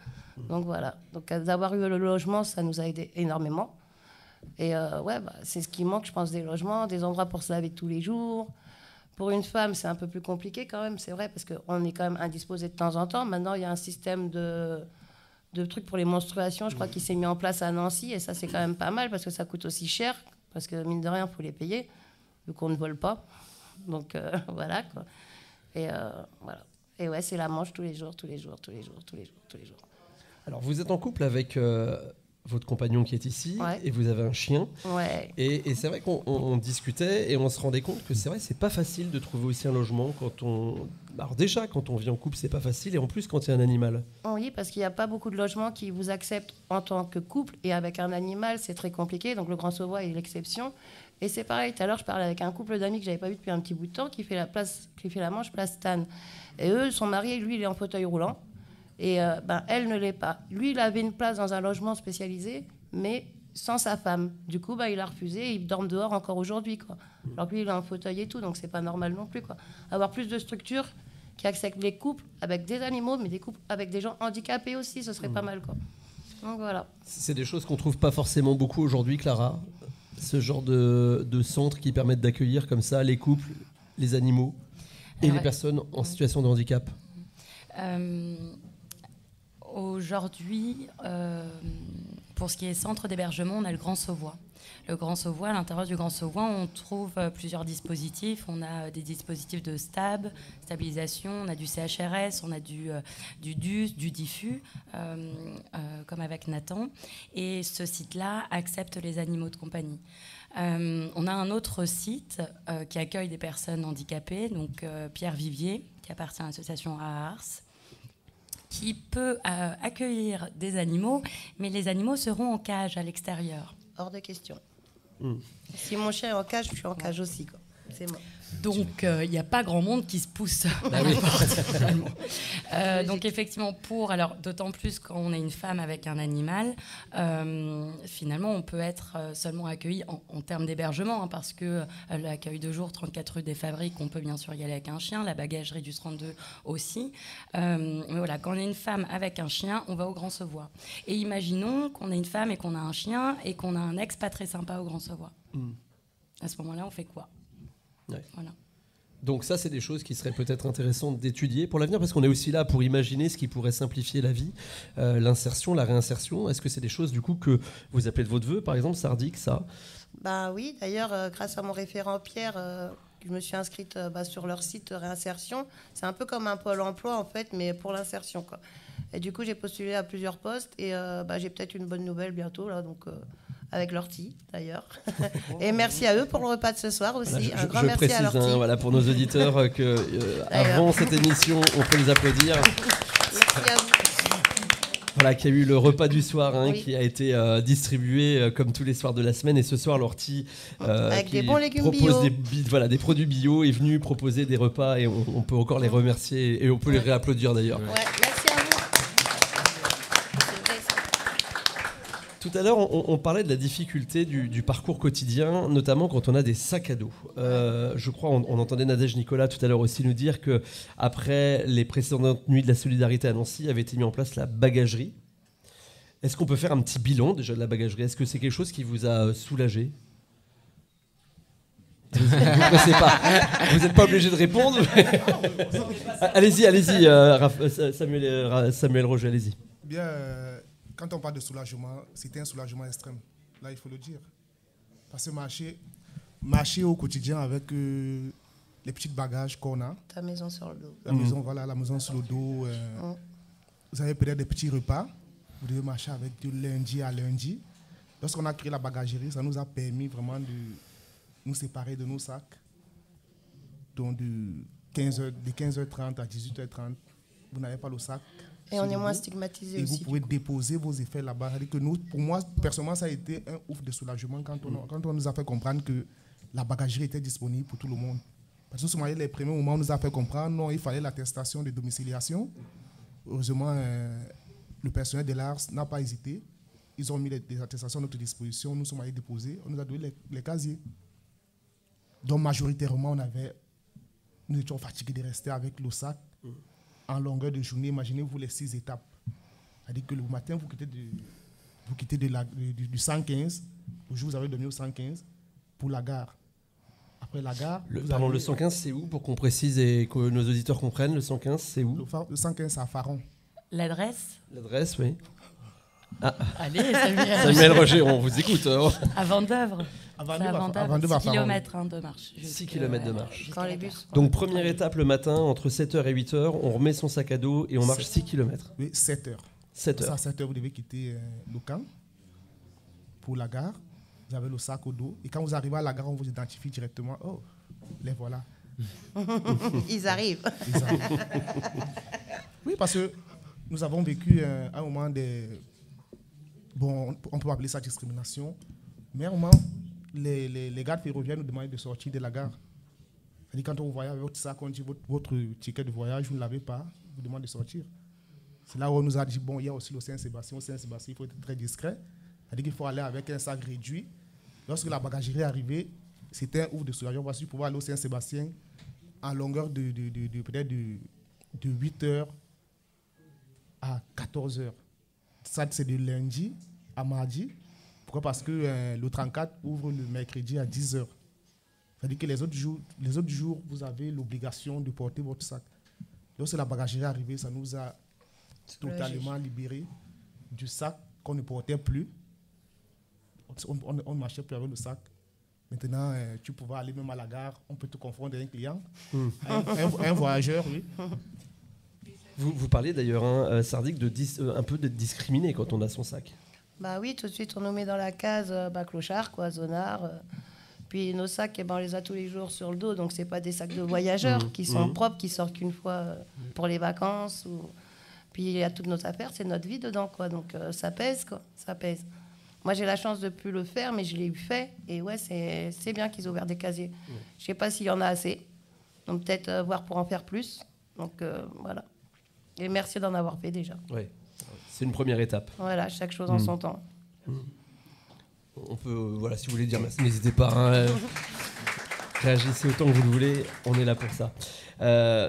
S4: Donc voilà. Donc d'avoir eu le logement, ça nous a aidé énormément. Et c'est ce qui manque, je pense, des logements, des endroits pour se laver tous les jours. Pour une femme, c'est un peu plus compliqué quand même, c'est vrai, parce qu'on est quand même indisposé de temps en temps. Maintenant, il y a un système de trucs pour les menstruations, je crois, qui s'est mis en place à Nancy. Et ça, c'est quand même pas mal, parce que ça coûte aussi cher. Parce que, mine de rien, il faut les payer, vu qu'on ne vole pas. Donc, voilà, quoi. Et voilà. Et ouais, c'est la manche tous les jours.
S3: Alors, vous êtes en couple avec... votre compagnon qui est ici,
S4: ouais.
S3: Et vous avez un chien.
S4: Ouais.
S3: Et c'est vrai qu'on discutait et on se rendait compte que c'est vrai, c'est pas facile de trouver aussi un logement Alors déjà, quand on vit en couple, c'est pas facile, et en plus quand il y a un animal.
S4: Oui, parce qu'il n'y a pas beaucoup de logements qui vous acceptent en tant que couple, et avec un animal, c'est très compliqué. Donc le Grand Sauvois est l'exception. Et c'est pareil, tout à l'heure, je parlais avec un couple d'amis que j'avais pas vu depuis un petit bout de temps, qui fait la Manche Place Stan. Et eux, son mari, lui, il est en fauteuil roulant. Et elle ne l'est pas. Lui, il avait une place dans un logement spécialisé, mais sans sa femme. Du coup, il a refusé et ils dorment dehors encore aujourd'hui, quoi. Alors que lui, il a un fauteuil et tout, donc c'est pas normal non plus, quoi. Avoir plus de structures qui acceptent les couples avec des animaux, mais des couples avec des gens handicapés aussi, ce serait pas mal, quoi. Donc voilà.
S3: C'est des choses qu'on trouve pas forcément beaucoup aujourd'hui, Clara. Ce genre de centres qui permettent d'accueillir comme ça les couples, les animaux et les personnes en situation de handicap.
S1: Aujourd'hui, pour ce qui est centre d'hébergement, on a le Grand Sauvois. Le Grand Sauvois, à l'intérieur du Grand Sauvois, on trouve plusieurs dispositifs. On a des dispositifs de stabilisation, on a du CHRS, on a du DUS, du diffus, comme avec Nathan. Et ce site-là accepte les animaux de compagnie. On a un autre site qui accueille des personnes handicapées, donc Pierre Vivier, qui appartient à l'association Ars, qui peut accueillir des animaux, mais les animaux seront en cage à l'extérieur.
S4: Hors de question. Si mon chien est en cage, je suis en cage aussi, quoi. C'est moi.
S1: Donc, il n'y a pas grand monde qui se pousse à la porte, finalement. Donc, effectivement, d'autant plus quand on est une femme avec un animal, finalement, on peut être seulement accueilli en termes d'hébergement, hein, parce que l'accueil de jour, 34 rue des Fabriques, on peut bien sûr y aller avec un chien, la bagagerie du 32 aussi. Mais voilà, quand on est une femme avec un chien, on va au Grand Sauvois. Et imaginons qu'on est une femme et qu'on a un chien et qu'on a un ex pas très sympa au Grand Sauvois. À ce moment-là, on fait quoi ?
S3: Ouais.
S1: Voilà.
S3: Donc ça, c'est des choses qui seraient peut-être intéressantes d'étudier pour l'avenir, parce qu'on est aussi là pour imaginer ce qui pourrait simplifier la vie, l'insertion, la réinsertion. Est-ce que c'est des choses du coup que vous appelez de votre vœu, par exemple, Sardic, ça ?
S4: Oui, d'ailleurs, grâce à mon référent Pierre, je me suis inscrite sur leur site réinsertion. C'est un peu comme un pôle emploi en fait, mais pour l'insertion, quoi. Et du coup, j'ai postulé à plusieurs postes et j'ai peut-être une bonne nouvelle bientôt là, donc. Avec l'ortie, d'ailleurs. Et merci à eux pour le repas de ce soir aussi.
S3: Voilà,
S4: un grand merci
S3: précise,
S4: à l'ortie.
S3: Voilà, pour nos auditeurs, avant cette émission, on peut les applaudir.
S4: Merci à vous.
S3: Voilà, qu'il y a eu le repas du soir
S4: Oui.
S3: qui a été distribué comme tous les soirs de la semaine. Et ce soir, l'ortie,
S4: avec
S3: qui
S4: des bons légumes
S3: propose
S4: bio.
S3: des produits bio, est venu proposer des repas. Et on peut encore les remercier. Et on peut les réapplaudir d'ailleurs.
S4: Ouais, merci à vous.
S3: Tout à l'heure, on parlait de la difficulté du parcours quotidien, notamment quand on a des sacs à dos. Je crois, on entendait Nadège Nicolas tout à l'heure aussi nous dire qu'après les précédentes nuits de la solidarité à Nancy, avait été mis en place la bagagerie. Est-ce qu'on peut faire un petit bilan déjà de la bagagerie ? Est-ce que c'est quelque chose qui vous a soulagé ? Vous n'êtes pas obligé de répondre. Allez-y, Samuel Roger, allez-y.
S5: Bien, quand on parle de soulagement, c'était un soulagement extrême. Là, il faut le dire. Parce que marcher au quotidien avec les petits bagages qu'on a.
S4: Ta maison sur le dos.
S5: La maison, voilà, la maison sur le dos. Vous avez peut-être des petits repas. Vous devez marcher avec de lundi à lundi. Lorsqu'on a créé la bagagerie, ça nous a permis vraiment de nous séparer de nos sacs. Donc de 15h30 à 18h30, vous n'avez pas le sac.
S4: Et on est moins stigmatisé aussi.
S5: Et vous pouvez déposer vos effets là-bas. C'est-à-dire que nous, pour moi, personnellement, ça a été un ouf de soulagement quand on nous a fait comprendre que la bagagerie était disponible pour tout le monde. Parce que souvent, les premiers moments, on nous a fait comprendre non, il fallait l'attestation de domiciliation. Heureusement, le personnel de l'ARS n'a pas hésité. Ils ont mis des attestations à notre disposition. Nous sommes allés déposer. On nous a donné les casiers. Donc, majoritairement, nous étions fatigués de rester avec le sac en longueur de journée. Imaginez-vous les 6 étapes. C'est-à-dire que le matin, vous quittez du 115. Le jour, vous avez dormi au 115 pour la gare. Après la gare...
S3: Le 115, c'est où pour qu'on précise et que nos auditeurs comprennent? Le 115, c'est où?
S5: Le 115, c'est à Faron.
S1: L'adresse?
S3: L'adresse, oui. Ah.
S1: Allez, Samuel.
S3: Samuel Roger, on vous écoute.
S1: À Vendeuvre.
S5: À Vendeuvre,
S1: 6 km de marche.
S3: 6 km de marche.
S4: Quand les bus.
S3: Donc, première étape le matin, entre 7h et 8h, on remet son sac à dos et on marche 6 km.
S5: Oui, 7h.
S3: 7h.
S5: À 7h, vous devez quitter le camp pour la gare. Vous avez le sac au dos. Et quand vous arrivez à la gare, on vous identifie directement. Oh, les voilà.
S4: Ils arrivent.
S5: Oui, parce que nous avons vécu un moment de... Bon, on peut appeler ça discrimination. Mais à un moment, les gardes ferroviaires nous demandent de sortir de la gare. C'est-à-dire quand on voyage avec votre sac, on dit votre ticket de voyage, vous ne l'avez pas, on vous demande de sortir. C'est là où on nous a dit, bon, il y a aussi le Saint-Sébastien. Au Saint-Sébastien, il faut être très discret. C'est-à-dire qu'il faut aller avec un sac réduit. Lorsque la bagagerie est arrivée, c'était un ouf de soulagement parce qu'il pouvait aller au Saint-Sébastien en longueur de peut-être de 8h à 14h. Ça, c'est de lundi à mardi. Pourquoi? Parce que le 34 ouvre le mercredi à 10h. C'est-à-dire que les autres jours, vous avez l'obligation de porter votre sac. Lorsque la bagagerie est arrivée, ça nous a totalement libérés du sac qu'on ne portait plus. On ne marchait plus avec le sac. Maintenant, tu pouvais aller même à la gare, on peut te confondre avec un client, un voyageur, oui.
S3: Vous parlez d'ailleurs, Sardic, un peu d'être discriminé quand on a son sac.
S4: Bah oui, tout de suite, on nous met dans la case clochard, zonard. Puis nos sacs, on les a tous les jours sur le dos, donc c'est pas des sacs de voyageurs qui sont propres, qui sortent qu'une fois pour les vacances. Puis il y a toutes nos affaires, c'est notre vie dedans, quoi. Donc ça pèse, quoi. Ça pèse. Moi, j'ai la chance de ne plus le faire, mais je l'ai eu fait. Et ouais, c'est bien qu'ils aient ouvert des casiers. Je ne sais pas s'il y en a assez. Donc peut-être voir pour en faire plus. Donc voilà. Et merci d'en avoir fait déjà.
S3: Oui, c'est une première étape.
S4: Voilà, chaque chose en son temps.
S3: On peut, voilà, si vous voulez dire merci, n'hésitez pas. Réagissez autant que vous le voulez, on est là pour ça.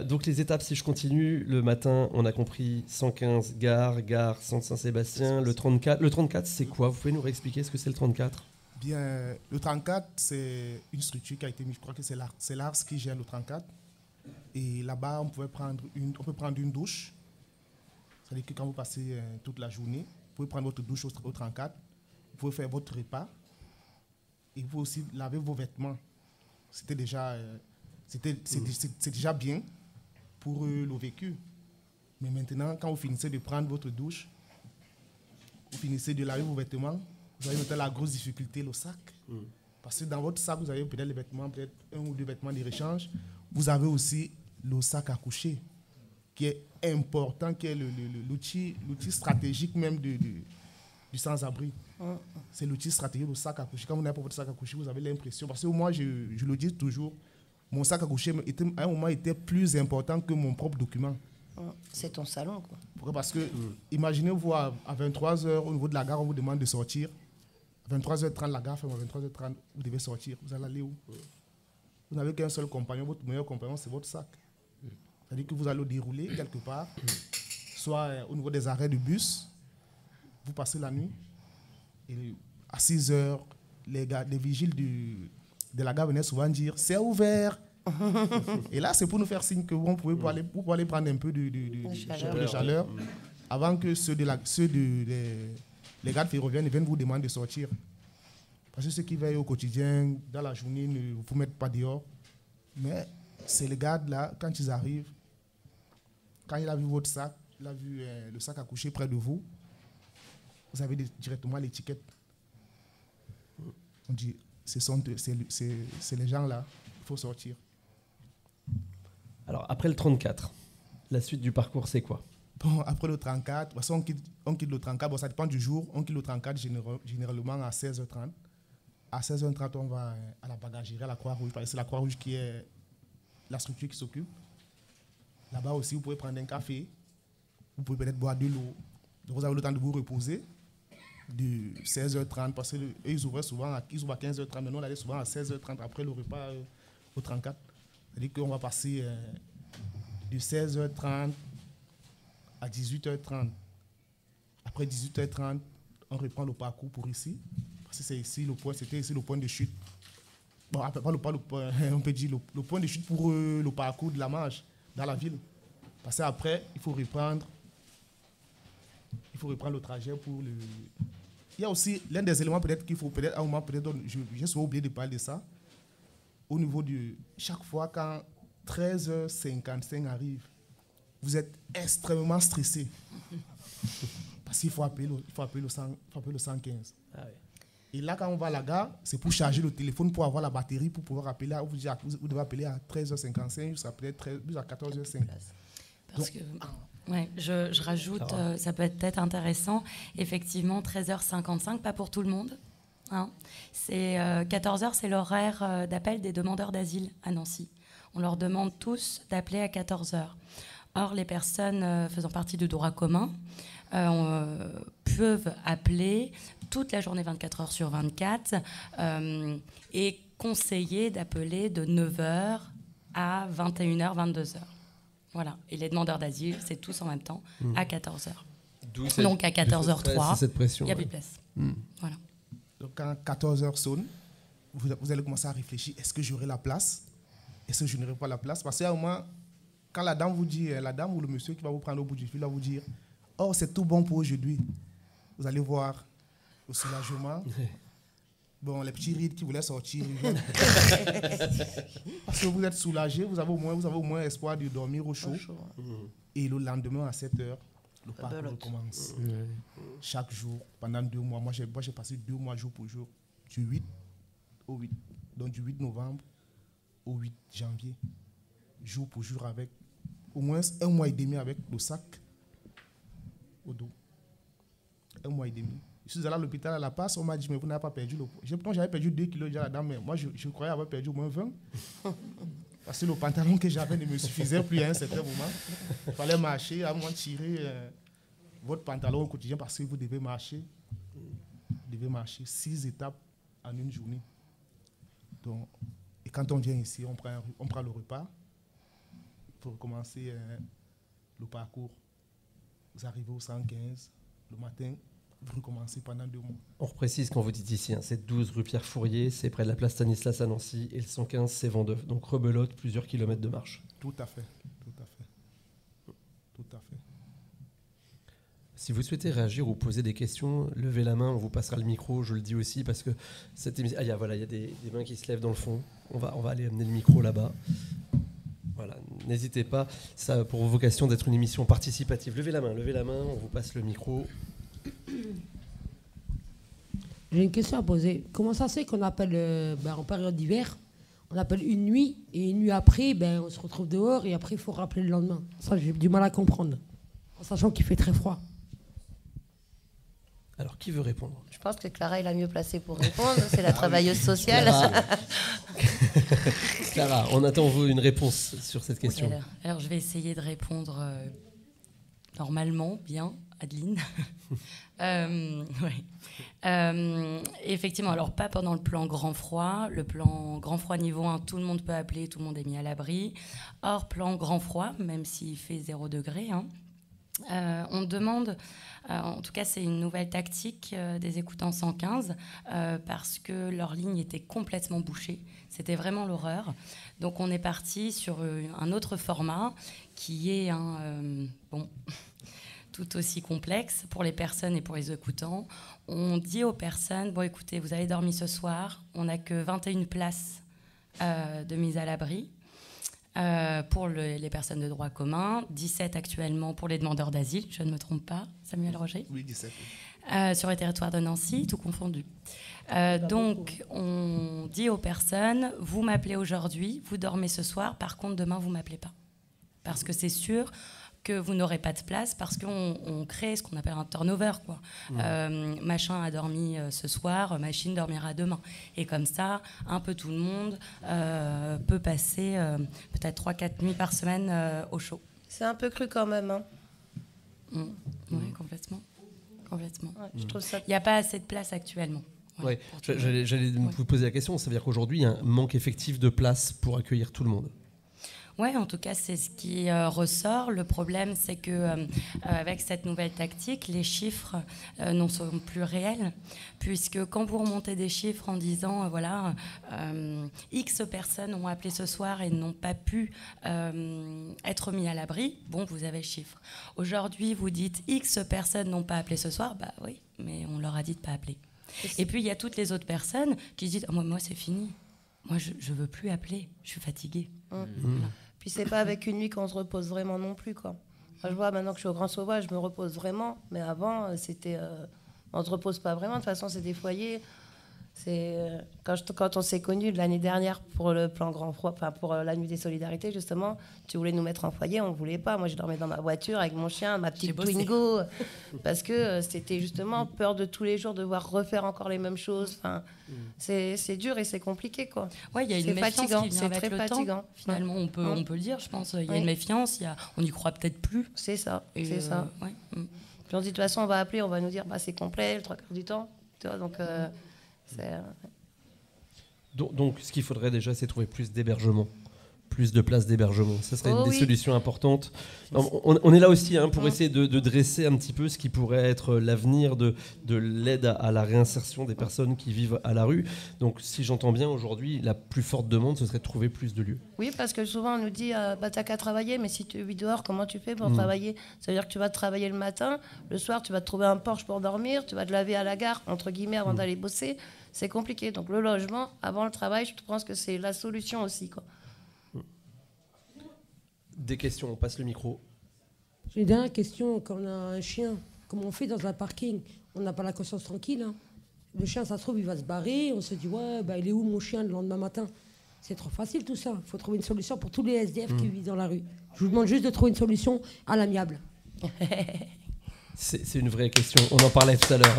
S3: Donc les étapes, si je continue, le matin, on a compris 115 gare, centre Saint-Sébastien, le 34. Le 34, c'est quoi? Vous pouvez nous réexpliquer ce que c'est le 34?
S5: Bien, le 34, c'est une structure qui a été mise, je crois que c'est l'ARS qui gère le 34. Et là-bas, on peut prendre une douche. C'est-à-dire que quand vous passez toute la journée, vous pouvez prendre votre douche au 34, vous pouvez faire votre repas et vous pouvez aussi laver vos vêtements. C'est déjà bien pour le vécu. Mais maintenant, quand vous finissez de prendre votre douche, vous finissez de laver vos vêtements, vous avez peut-être la grosse difficulté, le sac. Parce que dans votre sac, vous avez peut-être les vêtements, peut-être 1 ou 2 vêtements de rechange. Vous avez aussi le sac à coucher, qui est important, qui est l'outil stratégique même du sans-abri. C'est l'outil stratégique du sac à coucher. Quand vous n'avez pas votre sac à coucher, vous avez l'impression, parce que moi, je le dis toujours, mon sac à coucher, à un moment, était plus important que mon propre document.
S4: C'est ton salon, quoi.
S5: Pourquoi? Parce que, imaginez-vous, à 23h, au niveau de la gare, on vous demande de sortir. À 23h30, la gare ferme, à 23h30, vous devez sortir. Vous allez aller où? Vous n'avez qu'un seul compagnon, votre meilleur compagnon, c'est votre sac. C'est-à-dire que vous allez le dérouler quelque part, soit au niveau des arrêts de bus, vous passez la nuit, et à 6h, les vigiles de la gare venaient souvent dire « c'est ouvert ». Et là, c'est pour nous faire signe que vous pouvez aller prendre un peu de chaleur avant que les gardes ferroviaires ne viennent vous demander de sortir. Parce que ceux qui veillent au quotidien, dans la journée, ne vous mettent pas dehors. Mais c'est les gardes là, quand ils arrivent, quand il a vu votre sac, il a vu le sac à coucher près de vous, vous avez directement l'étiquette. On dit, c'est les gens là, il faut sortir.
S3: Alors, après le 34, la suite du parcours, c'est quoi?
S5: Bon, après le 34, de toute façon, on quitte le 34, bon, ça dépend du jour, on quitte le 34 généralement à 16h30. À 16h30, on va à la bagagerie, à la Croix-Rouge, parce que c'est la Croix-Rouge qui est la structure qui s'occupe. Là-bas aussi, vous pouvez prendre un café, vous pouvez peut-être boire de l'eau. Donc, vous avez le temps de vous reposer de 16h30, parce qu'ils ouvraient souvent ils ouvrent à 15h30, mais nous, on allait souvent à 16h30 après le repas au 34. C'est-à-dire qu'on va passer de 16h30 à 18h30. Après 18h30, on reprend le parcours pour ici. Parce que c'était ici le point de chute. Bon, on peut dire le point de chute pour le parcours de la marche dans la ville. Parce qu'après, il faut reprendre le trajet pour le... Il y a aussi l'un des éléments peut-être qu'il faut peut-être à un moment, peut-être, j'ai souvent oublié de parler de ça. Au niveau de chaque fois quand 13h55 arrive, vous êtes extrêmement stressé. Parce qu'il faut appeler le 115. Ah oui. Et là, quand on va à la gare, c'est pour charger le téléphone, pour avoir la batterie, pour pouvoir appeler. Vous devez appeler à 13h55 jusqu'à 14h05.
S1: Parce que, ouais, je rajoute, ça peut être peut-être intéressant. Effectivement, 13h55, pas pour tout le monde. Hein. 14h, c'est l'horaire d'appel des demandeurs d'asile à Nancy. On leur demande tous d'appeler à 14h. Or, les personnes faisant partie du droit commun peuvent appeler toute la journée 24 heures sur 24 et conseiller d'appeler de 9h à 21h, 22h. Voilà. Et les demandeurs d'asile, c'est tous en même temps à 14h. Donc à 14h03, il n'y a plus de place. Voilà.
S5: Donc quand 14h sonne, vous allez commencer à réfléchir, est-ce que j'aurai la place? Est-ce que je n'aurai pas la place? Parce qu'à un moment, quand la dame vous dit, la dame ou le monsieur qui va vous prendre au bout du fil va vous dire, oh, c'est tout bon pour aujourd'hui. Vous allez voir le soulagement. Bon, les petits rides qui voulaient sortir. Parce que vous êtes soulagé, vous avez au moins espoir de dormir au chaud. Et le lendemain à 7h, le parcours recommence. Chaque jour, pendant 2 mois. Moi, j'ai passé 2 mois jour pour jour. Du 8 au 8. Donc du 8 novembre au 8 janvier. Jour pour jour avec au moins 1 mois et demi avec le sac au dos. 1 mois et demi. Je suis allé à l'hôpital à La Passe, on m'a dit, mais vous n'avez pas perdu le poids. J'avais perdu 2 kilos déjà là-dedans, mais moi, je croyais avoir perdu au moins 20. Parce que le pantalon que j'avais ne me suffisait plus à un certain moment. Il fallait marcher, à un moment tirer votre pantalon au quotidien parce que vous devez marcher. Vous devez marcher 6 étapes en une journée. Donc, et quand on vient ici, on prend le repas pour recommencer le parcours. Vous arrivez au 115 le matin. Vous recommencez pendant 2 mois. On
S3: reprécise quand vous dites ici, hein, c'est 12 rue Pierre Fourier, c'est près de la place Stanislas à Nancy, et le 115 c'est Vendeuf, donc rebelote, plusieurs kilomètres de marche.
S5: Tout à fait, tout à fait, tout à fait.
S3: Si vous souhaitez réagir ou poser des questions, levez la main, on vous passera le micro, je le dis aussi, parce que cette émission... il y a des mains qui se lèvent dans le fond, on va aller amener le micro là-bas. Voilà, n'hésitez pas, ça a pour vocation d'être une émission participative. Levez la main, on vous passe le micro.
S9: J'ai une question à poser. Comment ça se fait qu'on appelle, en période d'hiver, on appelle une nuit, et une nuit après, on se retrouve dehors, et après, il faut rappeler le lendemain? Ça, j'ai du mal à comprendre, en sachant qu'il fait très froid.
S3: Alors, qui veut répondre?
S4: Je pense que Clara est la mieux placée pour répondre. C'est la travailleuse sociale.
S3: Clara, on attend une réponse sur cette question.
S1: Alors, je vais essayer de répondre normalement, bien, Adeline. Effectivement, alors pas pendant le plan grand froid. Le plan grand froid niveau 1, tout le monde peut appeler, tout le monde est mis à l'abri. Hors plan grand froid, même s'il fait 0 degré, on demande, en tout cas c'est une nouvelle tactique des écoutants 115, parce que leur ligne était complètement bouchée. C'était vraiment l'horreur. Donc on est parti sur un autre format qui est tout aussi complexe pour les personnes et pour les écoutants. On dit aux personnes, bon écoutez, vous avez dormi ce soir, on n'a que 21 places de mise à l'abri. pour les personnes de droit commun, 17 actuellement pour les demandeurs d'asile, je ne me trompe pas, Samuel Roger.
S10: Oui, 17.
S1: Sur le territoire de Nancy, tout confondu. Donc, on dit aux personnes, vous m'appelez aujourd'hui, vous dormez ce soir, par contre, demain, vous ne m'appelez pas. Parce que c'est sûr que vous n'aurez pas de place, parce qu'on crée ce qu'on appelle un turnover, quoi. Machin a dormi ce soir, machine dormira demain. Et comme ça, un peu tout le monde peut passer peut-être 3-4 nuits par semaine au chaud.
S4: C'est un peu cru quand même. Hein.
S1: Oui, complètement.
S4: Ouais, je trouve ça...
S1: Il n'y a pas assez de place actuellement.
S3: Ouais. J'allais vous poser la question, ça veut dire qu'aujourd'hui, il y a un manque effectif de place pour accueillir tout le monde.
S1: Oui, en tout cas, c'est ce qui ressort. Le problème, c'est que avec cette nouvelle tactique, les chiffres n'en sont plus réels, puisque quand vous remontez des chiffres en disant, voilà, X personnes ont appelé ce soir et n'ont pas pu être mis à l'abri, bon, vous avez le chiffre. Aujourd'hui, vous dites X personnes n'ont pas appelé ce soir, bah oui, mais on leur a dit de ne pas appeler. Et puis, il y a toutes les autres personnes qui disent, moi c'est fini. Moi, je ne veux plus appeler, je suis fatiguée.
S4: Puis c'est pas avec une nuit qu'on se repose vraiment non plus, quoi. Moi, je vois maintenant que je suis au Grand Sauvage, je me repose vraiment. Mais avant, c'était, on ne se repose pas vraiment. De toute façon, c'est des foyers. Quand on s'est connus l'année dernière pour le plan Grand Froid, enfin pour la nuit des solidarités, justement, tu voulais nous mettre en foyer, on ne voulait pas. Moi, je dormais dans ma voiture avec mon chien, ma petite Twingo, parce que c'était justement peur de tous les jours de devoir refaire encore les mêmes choses. Enfin, c'est dur et c'est compliqué, quoi.
S1: Ouais, il y a une méfiance qui vient avec le
S4: fatigant.
S1: Temps. Finalement, on peut le dire, je pense. Il y a une méfiance, on n'y croit peut-être plus.
S4: C'est ça, c'est ça.
S1: Ouais.
S4: Puis on dit de toute façon, on va appeler, on va nous dire, c'est complet, le 3/4 du temps. Tu vois, donc...
S3: Donc, ce qu'il faudrait déjà, c'est trouver plus d'hébergement, plus de places d'hébergement. Ça serait une des solutions importantes. On est là aussi pour essayer de dresser un petit peu ce qui pourrait être l'avenir de l'aide à la réinsertion des personnes qui vivent à la rue. Donc, si j'entends bien, aujourd'hui, la plus forte demande, ce serait de trouver plus de lieux.
S4: Oui, parce que souvent, on nous dit, t'as qu'à travailler, mais si tu vis dehors, comment tu fais pour travailler ? Ça veut dire que tu vas travailler le matin, le soir, tu vas te trouver un Porsche pour dormir, tu vas te laver à la gare, entre guillemets, avant d'aller bosser. C'est compliqué. Donc, le logement, avant le travail, je pense que c'est la solution aussi, quoi.
S3: Des questions, on passe le micro.
S9: J'ai une dernière question. Quand on a un chien, comment on fait dans un parking ? On n'a pas la conscience tranquille. Hein. Le chien, ça se trouve, il va se barrer. On se dit, il est où mon chien le lendemain matin ? C'est trop facile tout ça. Il faut trouver une solution pour tous les SDF qui vivent dans la rue. Je vous demande juste de trouver une solution à l'amiable.
S3: C'est une vraie question. On en parlait tout à l'heure.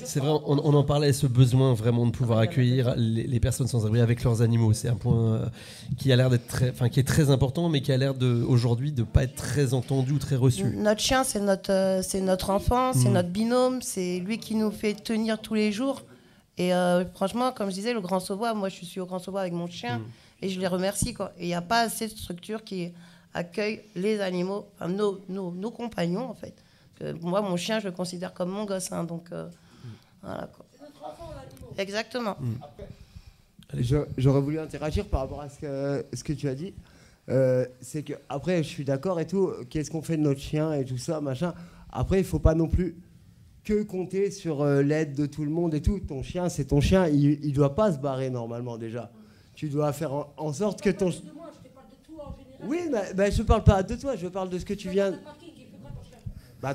S3: C'est vrai, on en parlait, ce besoin vraiment de pouvoir accueillir les personnes sans abri avec leurs animaux. C'est un point qui a l'air d'être qui est très important, mais qui a l'air aujourd'hui de pas être très entendu ou très reçu.
S4: Notre chien, c'est notre enfant, c'est notre binôme, c'est lui qui nous fait tenir tous les jours. Et franchement, comme je disais, le Grand Sauvois, moi je suis au Grand Sauvois avec mon chien et je les remercie, quoi. Et il n'y a pas assez de structures qui accueillent les animaux, enfin, nos compagnons en fait. Moi, mon chien, je le considère comme mon gosse, donc. Voilà, quoi. Exactement.
S11: J'aurais voulu interagir par rapport à ce que tu as dit. C'est que après, je suis d'accord et tout. Qu'est-ce qu'on fait de notre chien et tout ça, machin. Après, il faut pas non plus que compter sur l'aide de tout le monde et tout. Ton chien, c'est ton chien. Il doit pas se barrer normalement déjà. Tu dois faire en sorte que ton. Oui, mais je parle pas de toi. Je parle de ce que tu viens.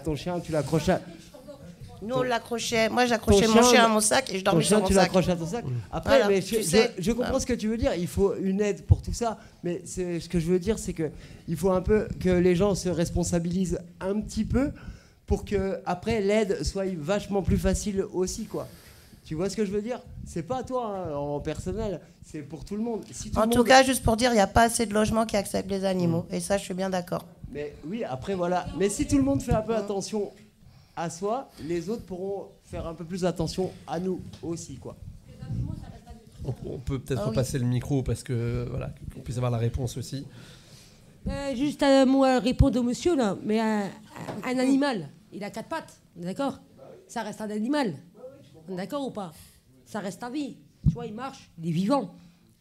S11: Ton chien, tu l'accroches à.
S4: Nous, on l'accrochait. Moi, j'accrochais mon chien à mon sac et je dormais sur mon sac.
S11: Tu l'accroches à ton sac. Après, voilà, mais je comprends ce que tu veux dire. Il faut une aide pour tout ça. Mais ce que je veux dire, c'est qu'il faut un peu que les gens se responsabilisent un petit peu pour que après l'aide soit vachement plus facile aussi, quoi. Tu vois ce que je veux dire ? C'est pas toi en personnel, c'est pour tout le monde.
S4: En tout cas, juste pour dire, il n'y a pas assez de logements qui acceptent les animaux. Et ça, je suis bien d'accord.
S11: Mais oui, après, voilà. Mais si tout le monde fait un peu attention à soi, les autres pourront faire un peu plus attention à nous aussi, quoi.
S3: On peut peut-être repasser le micro parce que qu'on puisse avoir la réponse aussi.
S9: Juste moi répondre au monsieur là, mais un animal, il a 4 pattes, d'accord ? Ça reste un animal, d'accord ou pas ? Ça reste à vie, tu vois, il marche, il est vivant.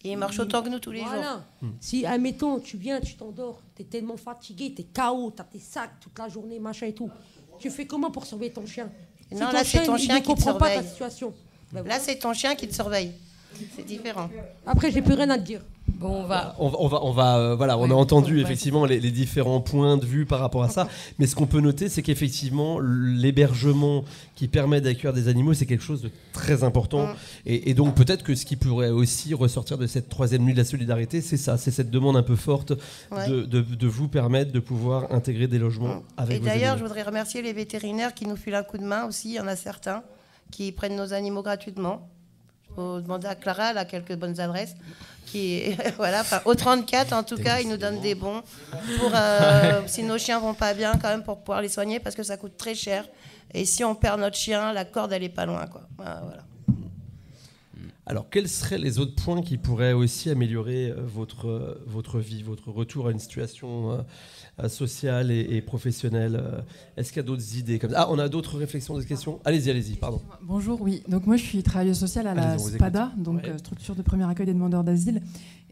S4: Et il marche autant que nous tous les jours.
S9: Si, admettons, tu viens, tu t'endors, t'es tellement fatigué, t'es KO, t'as tes sacs toute la journée, machin et tout. Tu fais comment pour surveiller ton chien ?
S4: Non, là, c'est ton chien qui te surveille.
S9: Pas ta situation.
S4: Là, c'est ton chien qui te surveille. C'est différent.
S9: Après, j'ai plus rien à te dire.
S1: Bon, voilà,
S3: on a entendu effectivement les différents points de vue par rapport à ça. Mais ce qu'on peut noter, c'est qu'effectivement, l'hébergement qui permet d'accueillir des animaux, c'est quelque chose de très important. Et donc peut-être que ce qui pourrait aussi ressortir de cette troisième nuit de la solidarité, c'est ça, c'est cette demande un peu forte de vous permettre de pouvoir intégrer des logements avec vos animaux.
S4: Et d'ailleurs, je voudrais remercier les vétérinaires qui nous filent un coup de main aussi. Il y en a certains qui prennent nos animaux gratuitement. Il faut demander à Clara, elle a quelques bonnes adresses. Au 34, en tout cas, ils nous donnent des bons pour si nos chiens vont pas bien, quand même, pour pouvoir les soigner, parce que ça coûte très cher. Et si on perd notre chien, la corde, elle est pas loin, quoi. Voilà.
S3: Alors, quels seraient les autres points qui pourraient aussi améliorer votre vie, votre retour à une situation sociale et professionnelle? Est-ce qu'il y a d'autres idées comme ça? On a d'autres réflexions, d'autres questions? Allez-y, pardon.
S10: Bonjour, oui. Donc moi, je suis travailleuse sociale à la SPADA, donc structure de premier accueil des demandeurs d'asile.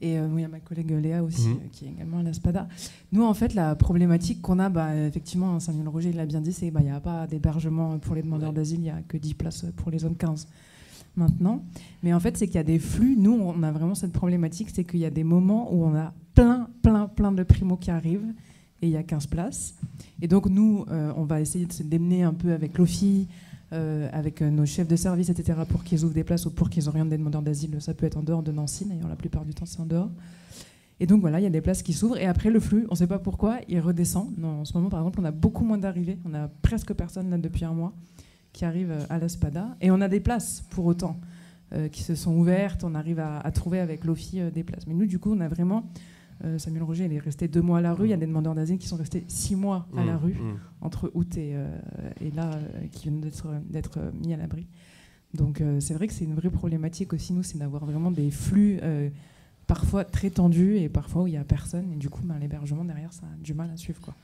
S10: Et il y a ma collègue Léa aussi, qui est également à la SPADA. Nous, en fait, la problématique qu'on a, effectivement, Samuel Roger l'a bien dit, c'est qu'il n'y a pas d'hébergement pour les demandeurs d'asile, il n'y a que 10 places pour les zones 15. Maintenant, mais en fait, c'est qu'il y a des flux. Nous, on a vraiment cette problématique, c'est qu'il y a des moments où on a plein de primos qui arrivent et il y a 15 places. Et donc, nous, on va essayer de se démener un peu avec l'OFI, avec nos chefs de service, etc., pour qu'ils ouvrent des places ou pour qu'ils orientent des demandeurs d'asile. Ça peut être en dehors de Nancy, d'ailleurs, la plupart du temps, c'est en dehors. Et donc, voilà, il y a des places qui s'ouvrent. Et après, le flux, on ne sait pas pourquoi, il redescend. Non, en ce moment, par exemple, on a beaucoup moins d'arrivées. On a presque personne là depuis un mois qui arrivent à la SPADA. Et on a des places, pour autant, qui se sont ouvertes. On arrive à trouver avec l'OFI des places. Mais nous, du coup, on a vraiment... Samuel Roger, il est resté 2 mois à la rue. Il y a des demandeurs d'asile qui sont restés 6 mois à la rue, entre août et là, qui viennent d'être mis à l'abri. Donc, c'est vrai que c'est une vraie problématique aussi, nous, c'est d'avoir vraiment des flux parfois très tendus et parfois où il n'y a personne. Et du coup, l'hébergement, derrière, ça a du mal à suivre, quoi.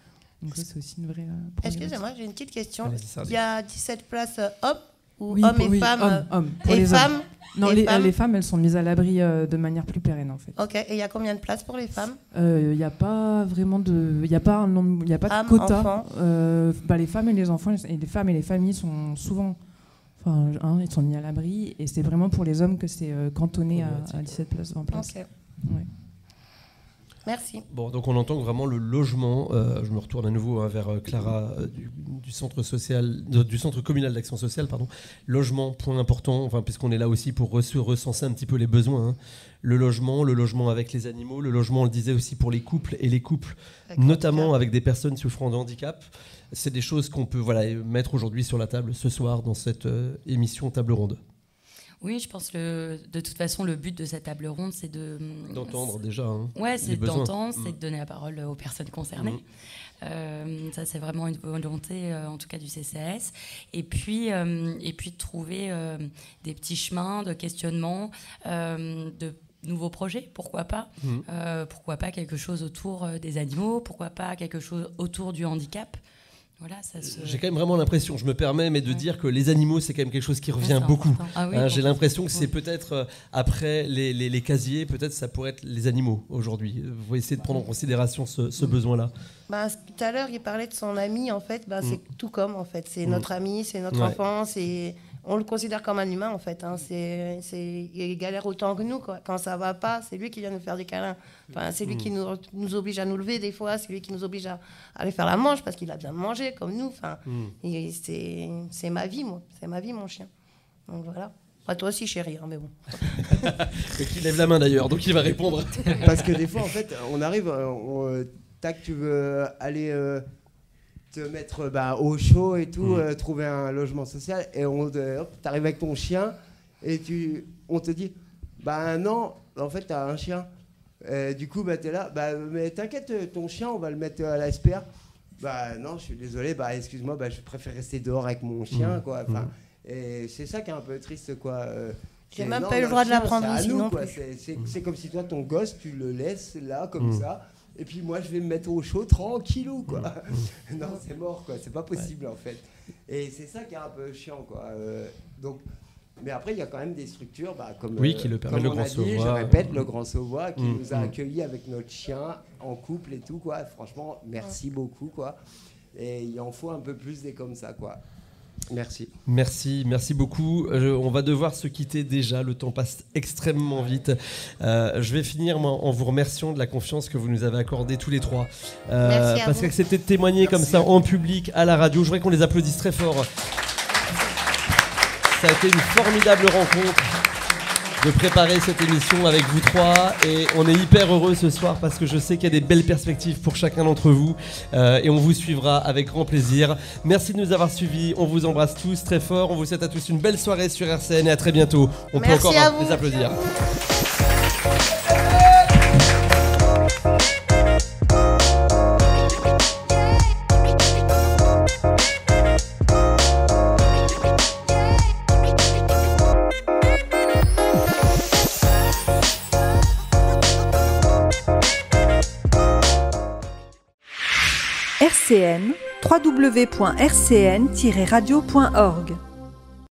S10: Donc ça, c'est aussi une vraie problématique.
S4: Excusez-moi, j'ai une petite question. Il y a 17 places hommes ou hommes et femmes
S10: hommes.
S4: Et les femmes?
S10: Non, les femmes, elles sont mises à l'abri de manière plus pérenne, en fait.
S4: Ok, et il y a combien de places pour les femmes?
S10: Il n'y a pas vraiment de... Il n'y a pas un nombre, il n'y a pas de quota. Les femmes et les enfants, et les femmes et les familles sont souvent... ils sont mis à l'abri, et c'est vraiment pour les hommes que c'est cantonné à 17 places, 20 places.
S4: Ok.
S10: Ouais.
S4: Merci.
S3: Bon, donc on entend que vraiment le logement, je me retourne à nouveau vers Clara du centre social, du centre communal d'action sociale, pardon. Logement, point important, puisqu'on est là aussi pour recenser un petit peu les besoins. Hein. Le logement avec les animaux, le logement, on le disait aussi pour les couples et les couples, notamment avec des personnes souffrant de handicap. C'est des choses qu'on peut mettre aujourd'hui sur la table ce soir dans cette émission Table Ronde.
S1: Oui, je pense que de toute façon, le but de cette table ronde, c'est
S3: d'entendre déjà. Hein,
S1: c'est d'entendre, c'est de donner la parole aux personnes concernées. Ça, c'est vraiment une volonté, en tout cas du CCAS. Et puis de trouver des petits chemins de questionnement, de nouveaux projets, pourquoi pas. Pourquoi pas quelque chose autour des animaux, pourquoi pas quelque chose autour du handicap. Voilà,
S3: J'ai quand même vraiment l'impression, je me permets, mais de dire que les animaux, c'est quand même quelque chose qui revient beaucoup. J'ai l'impression que c'est peut-être, après les casiers, peut-être ça pourrait être les animaux aujourd'hui. Vous essayez de prendre en considération ce besoin-là.
S4: Tout à l'heure, il parlait de son ami, en fait. C'est tout comme, en fait. C'est notre ami, c'est notre enfant, on le considère comme un humain, en fait. Hein. Il galère autant que nous, quoi. Quand ça va pas, c'est lui qui vient nous faire des câlins. C'est lui qui nous oblige à nous lever des fois, c'est lui qui nous oblige à aller faire la manche parce qu'il a besoin de manger comme nous. C'est ma vie, moi. C'est ma vie, mon chien. Donc voilà. Toi aussi, chérie, hein, mais bon.
S3: Et qui lève la main d'ailleurs, donc il va répondre.
S11: Parce que des fois, en fait, on arrive, tu veux aller te mettre au chaud et tout, trouver un logement social, et t'arrives avec ton chien, et on te dit, non, en fait, t'as un chien. Du coup, t'es là, mais t'inquiète, ton chien, on va le mettre à la SPR. Non, je suis désolé, excuse-moi, je préfère rester dehors avec mon chien, quoi. Et c'est ça qui est un peu triste, quoi.
S4: J'ai même pas eu le droit de la prendre ici, non plus.
S11: C'est comme si toi, ton gosse, tu le laisses là, comme ça, et puis moi, je vais me mettre au chaud tranquillou, quoi. Non, c'est mort, quoi. C'est pas possible, en fait. Et c'est ça qui est un peu chiant, quoi. Mais après, il y a quand même des structures, comme
S3: qui le permet, le Grand Sauvois.
S11: Je répète, le Grand Sauvois, qui nous a accueillis avec notre chien en couple et tout, quoi. Franchement, merci beaucoup, quoi. Et il en faut un peu plus des comme ça, quoi. Merci.
S3: Merci beaucoup. On va devoir se quitter déjà, le temps passe extrêmement vite. Je vais finir moi, en vous remerciant de la confiance que vous nous avez accordée tous les trois. Parce qu'accepter de témoigner comme ça en public, à la radio, je voudrais qu'on les applaudisse très fort. Ça a été une formidable rencontre de préparer cette émission avec vous trois et on est hyper heureux ce soir parce que je sais qu'il y a des belles perspectives pour chacun d'entre vous et on vous suivra avec grand plaisir. Merci de nous avoir suivis, on vous embrasse tous très fort, on vous souhaite à tous une belle soirée sur RCN et à très bientôt. On peut encore les applaudir.
S2: RCN, www.rcn-radio.org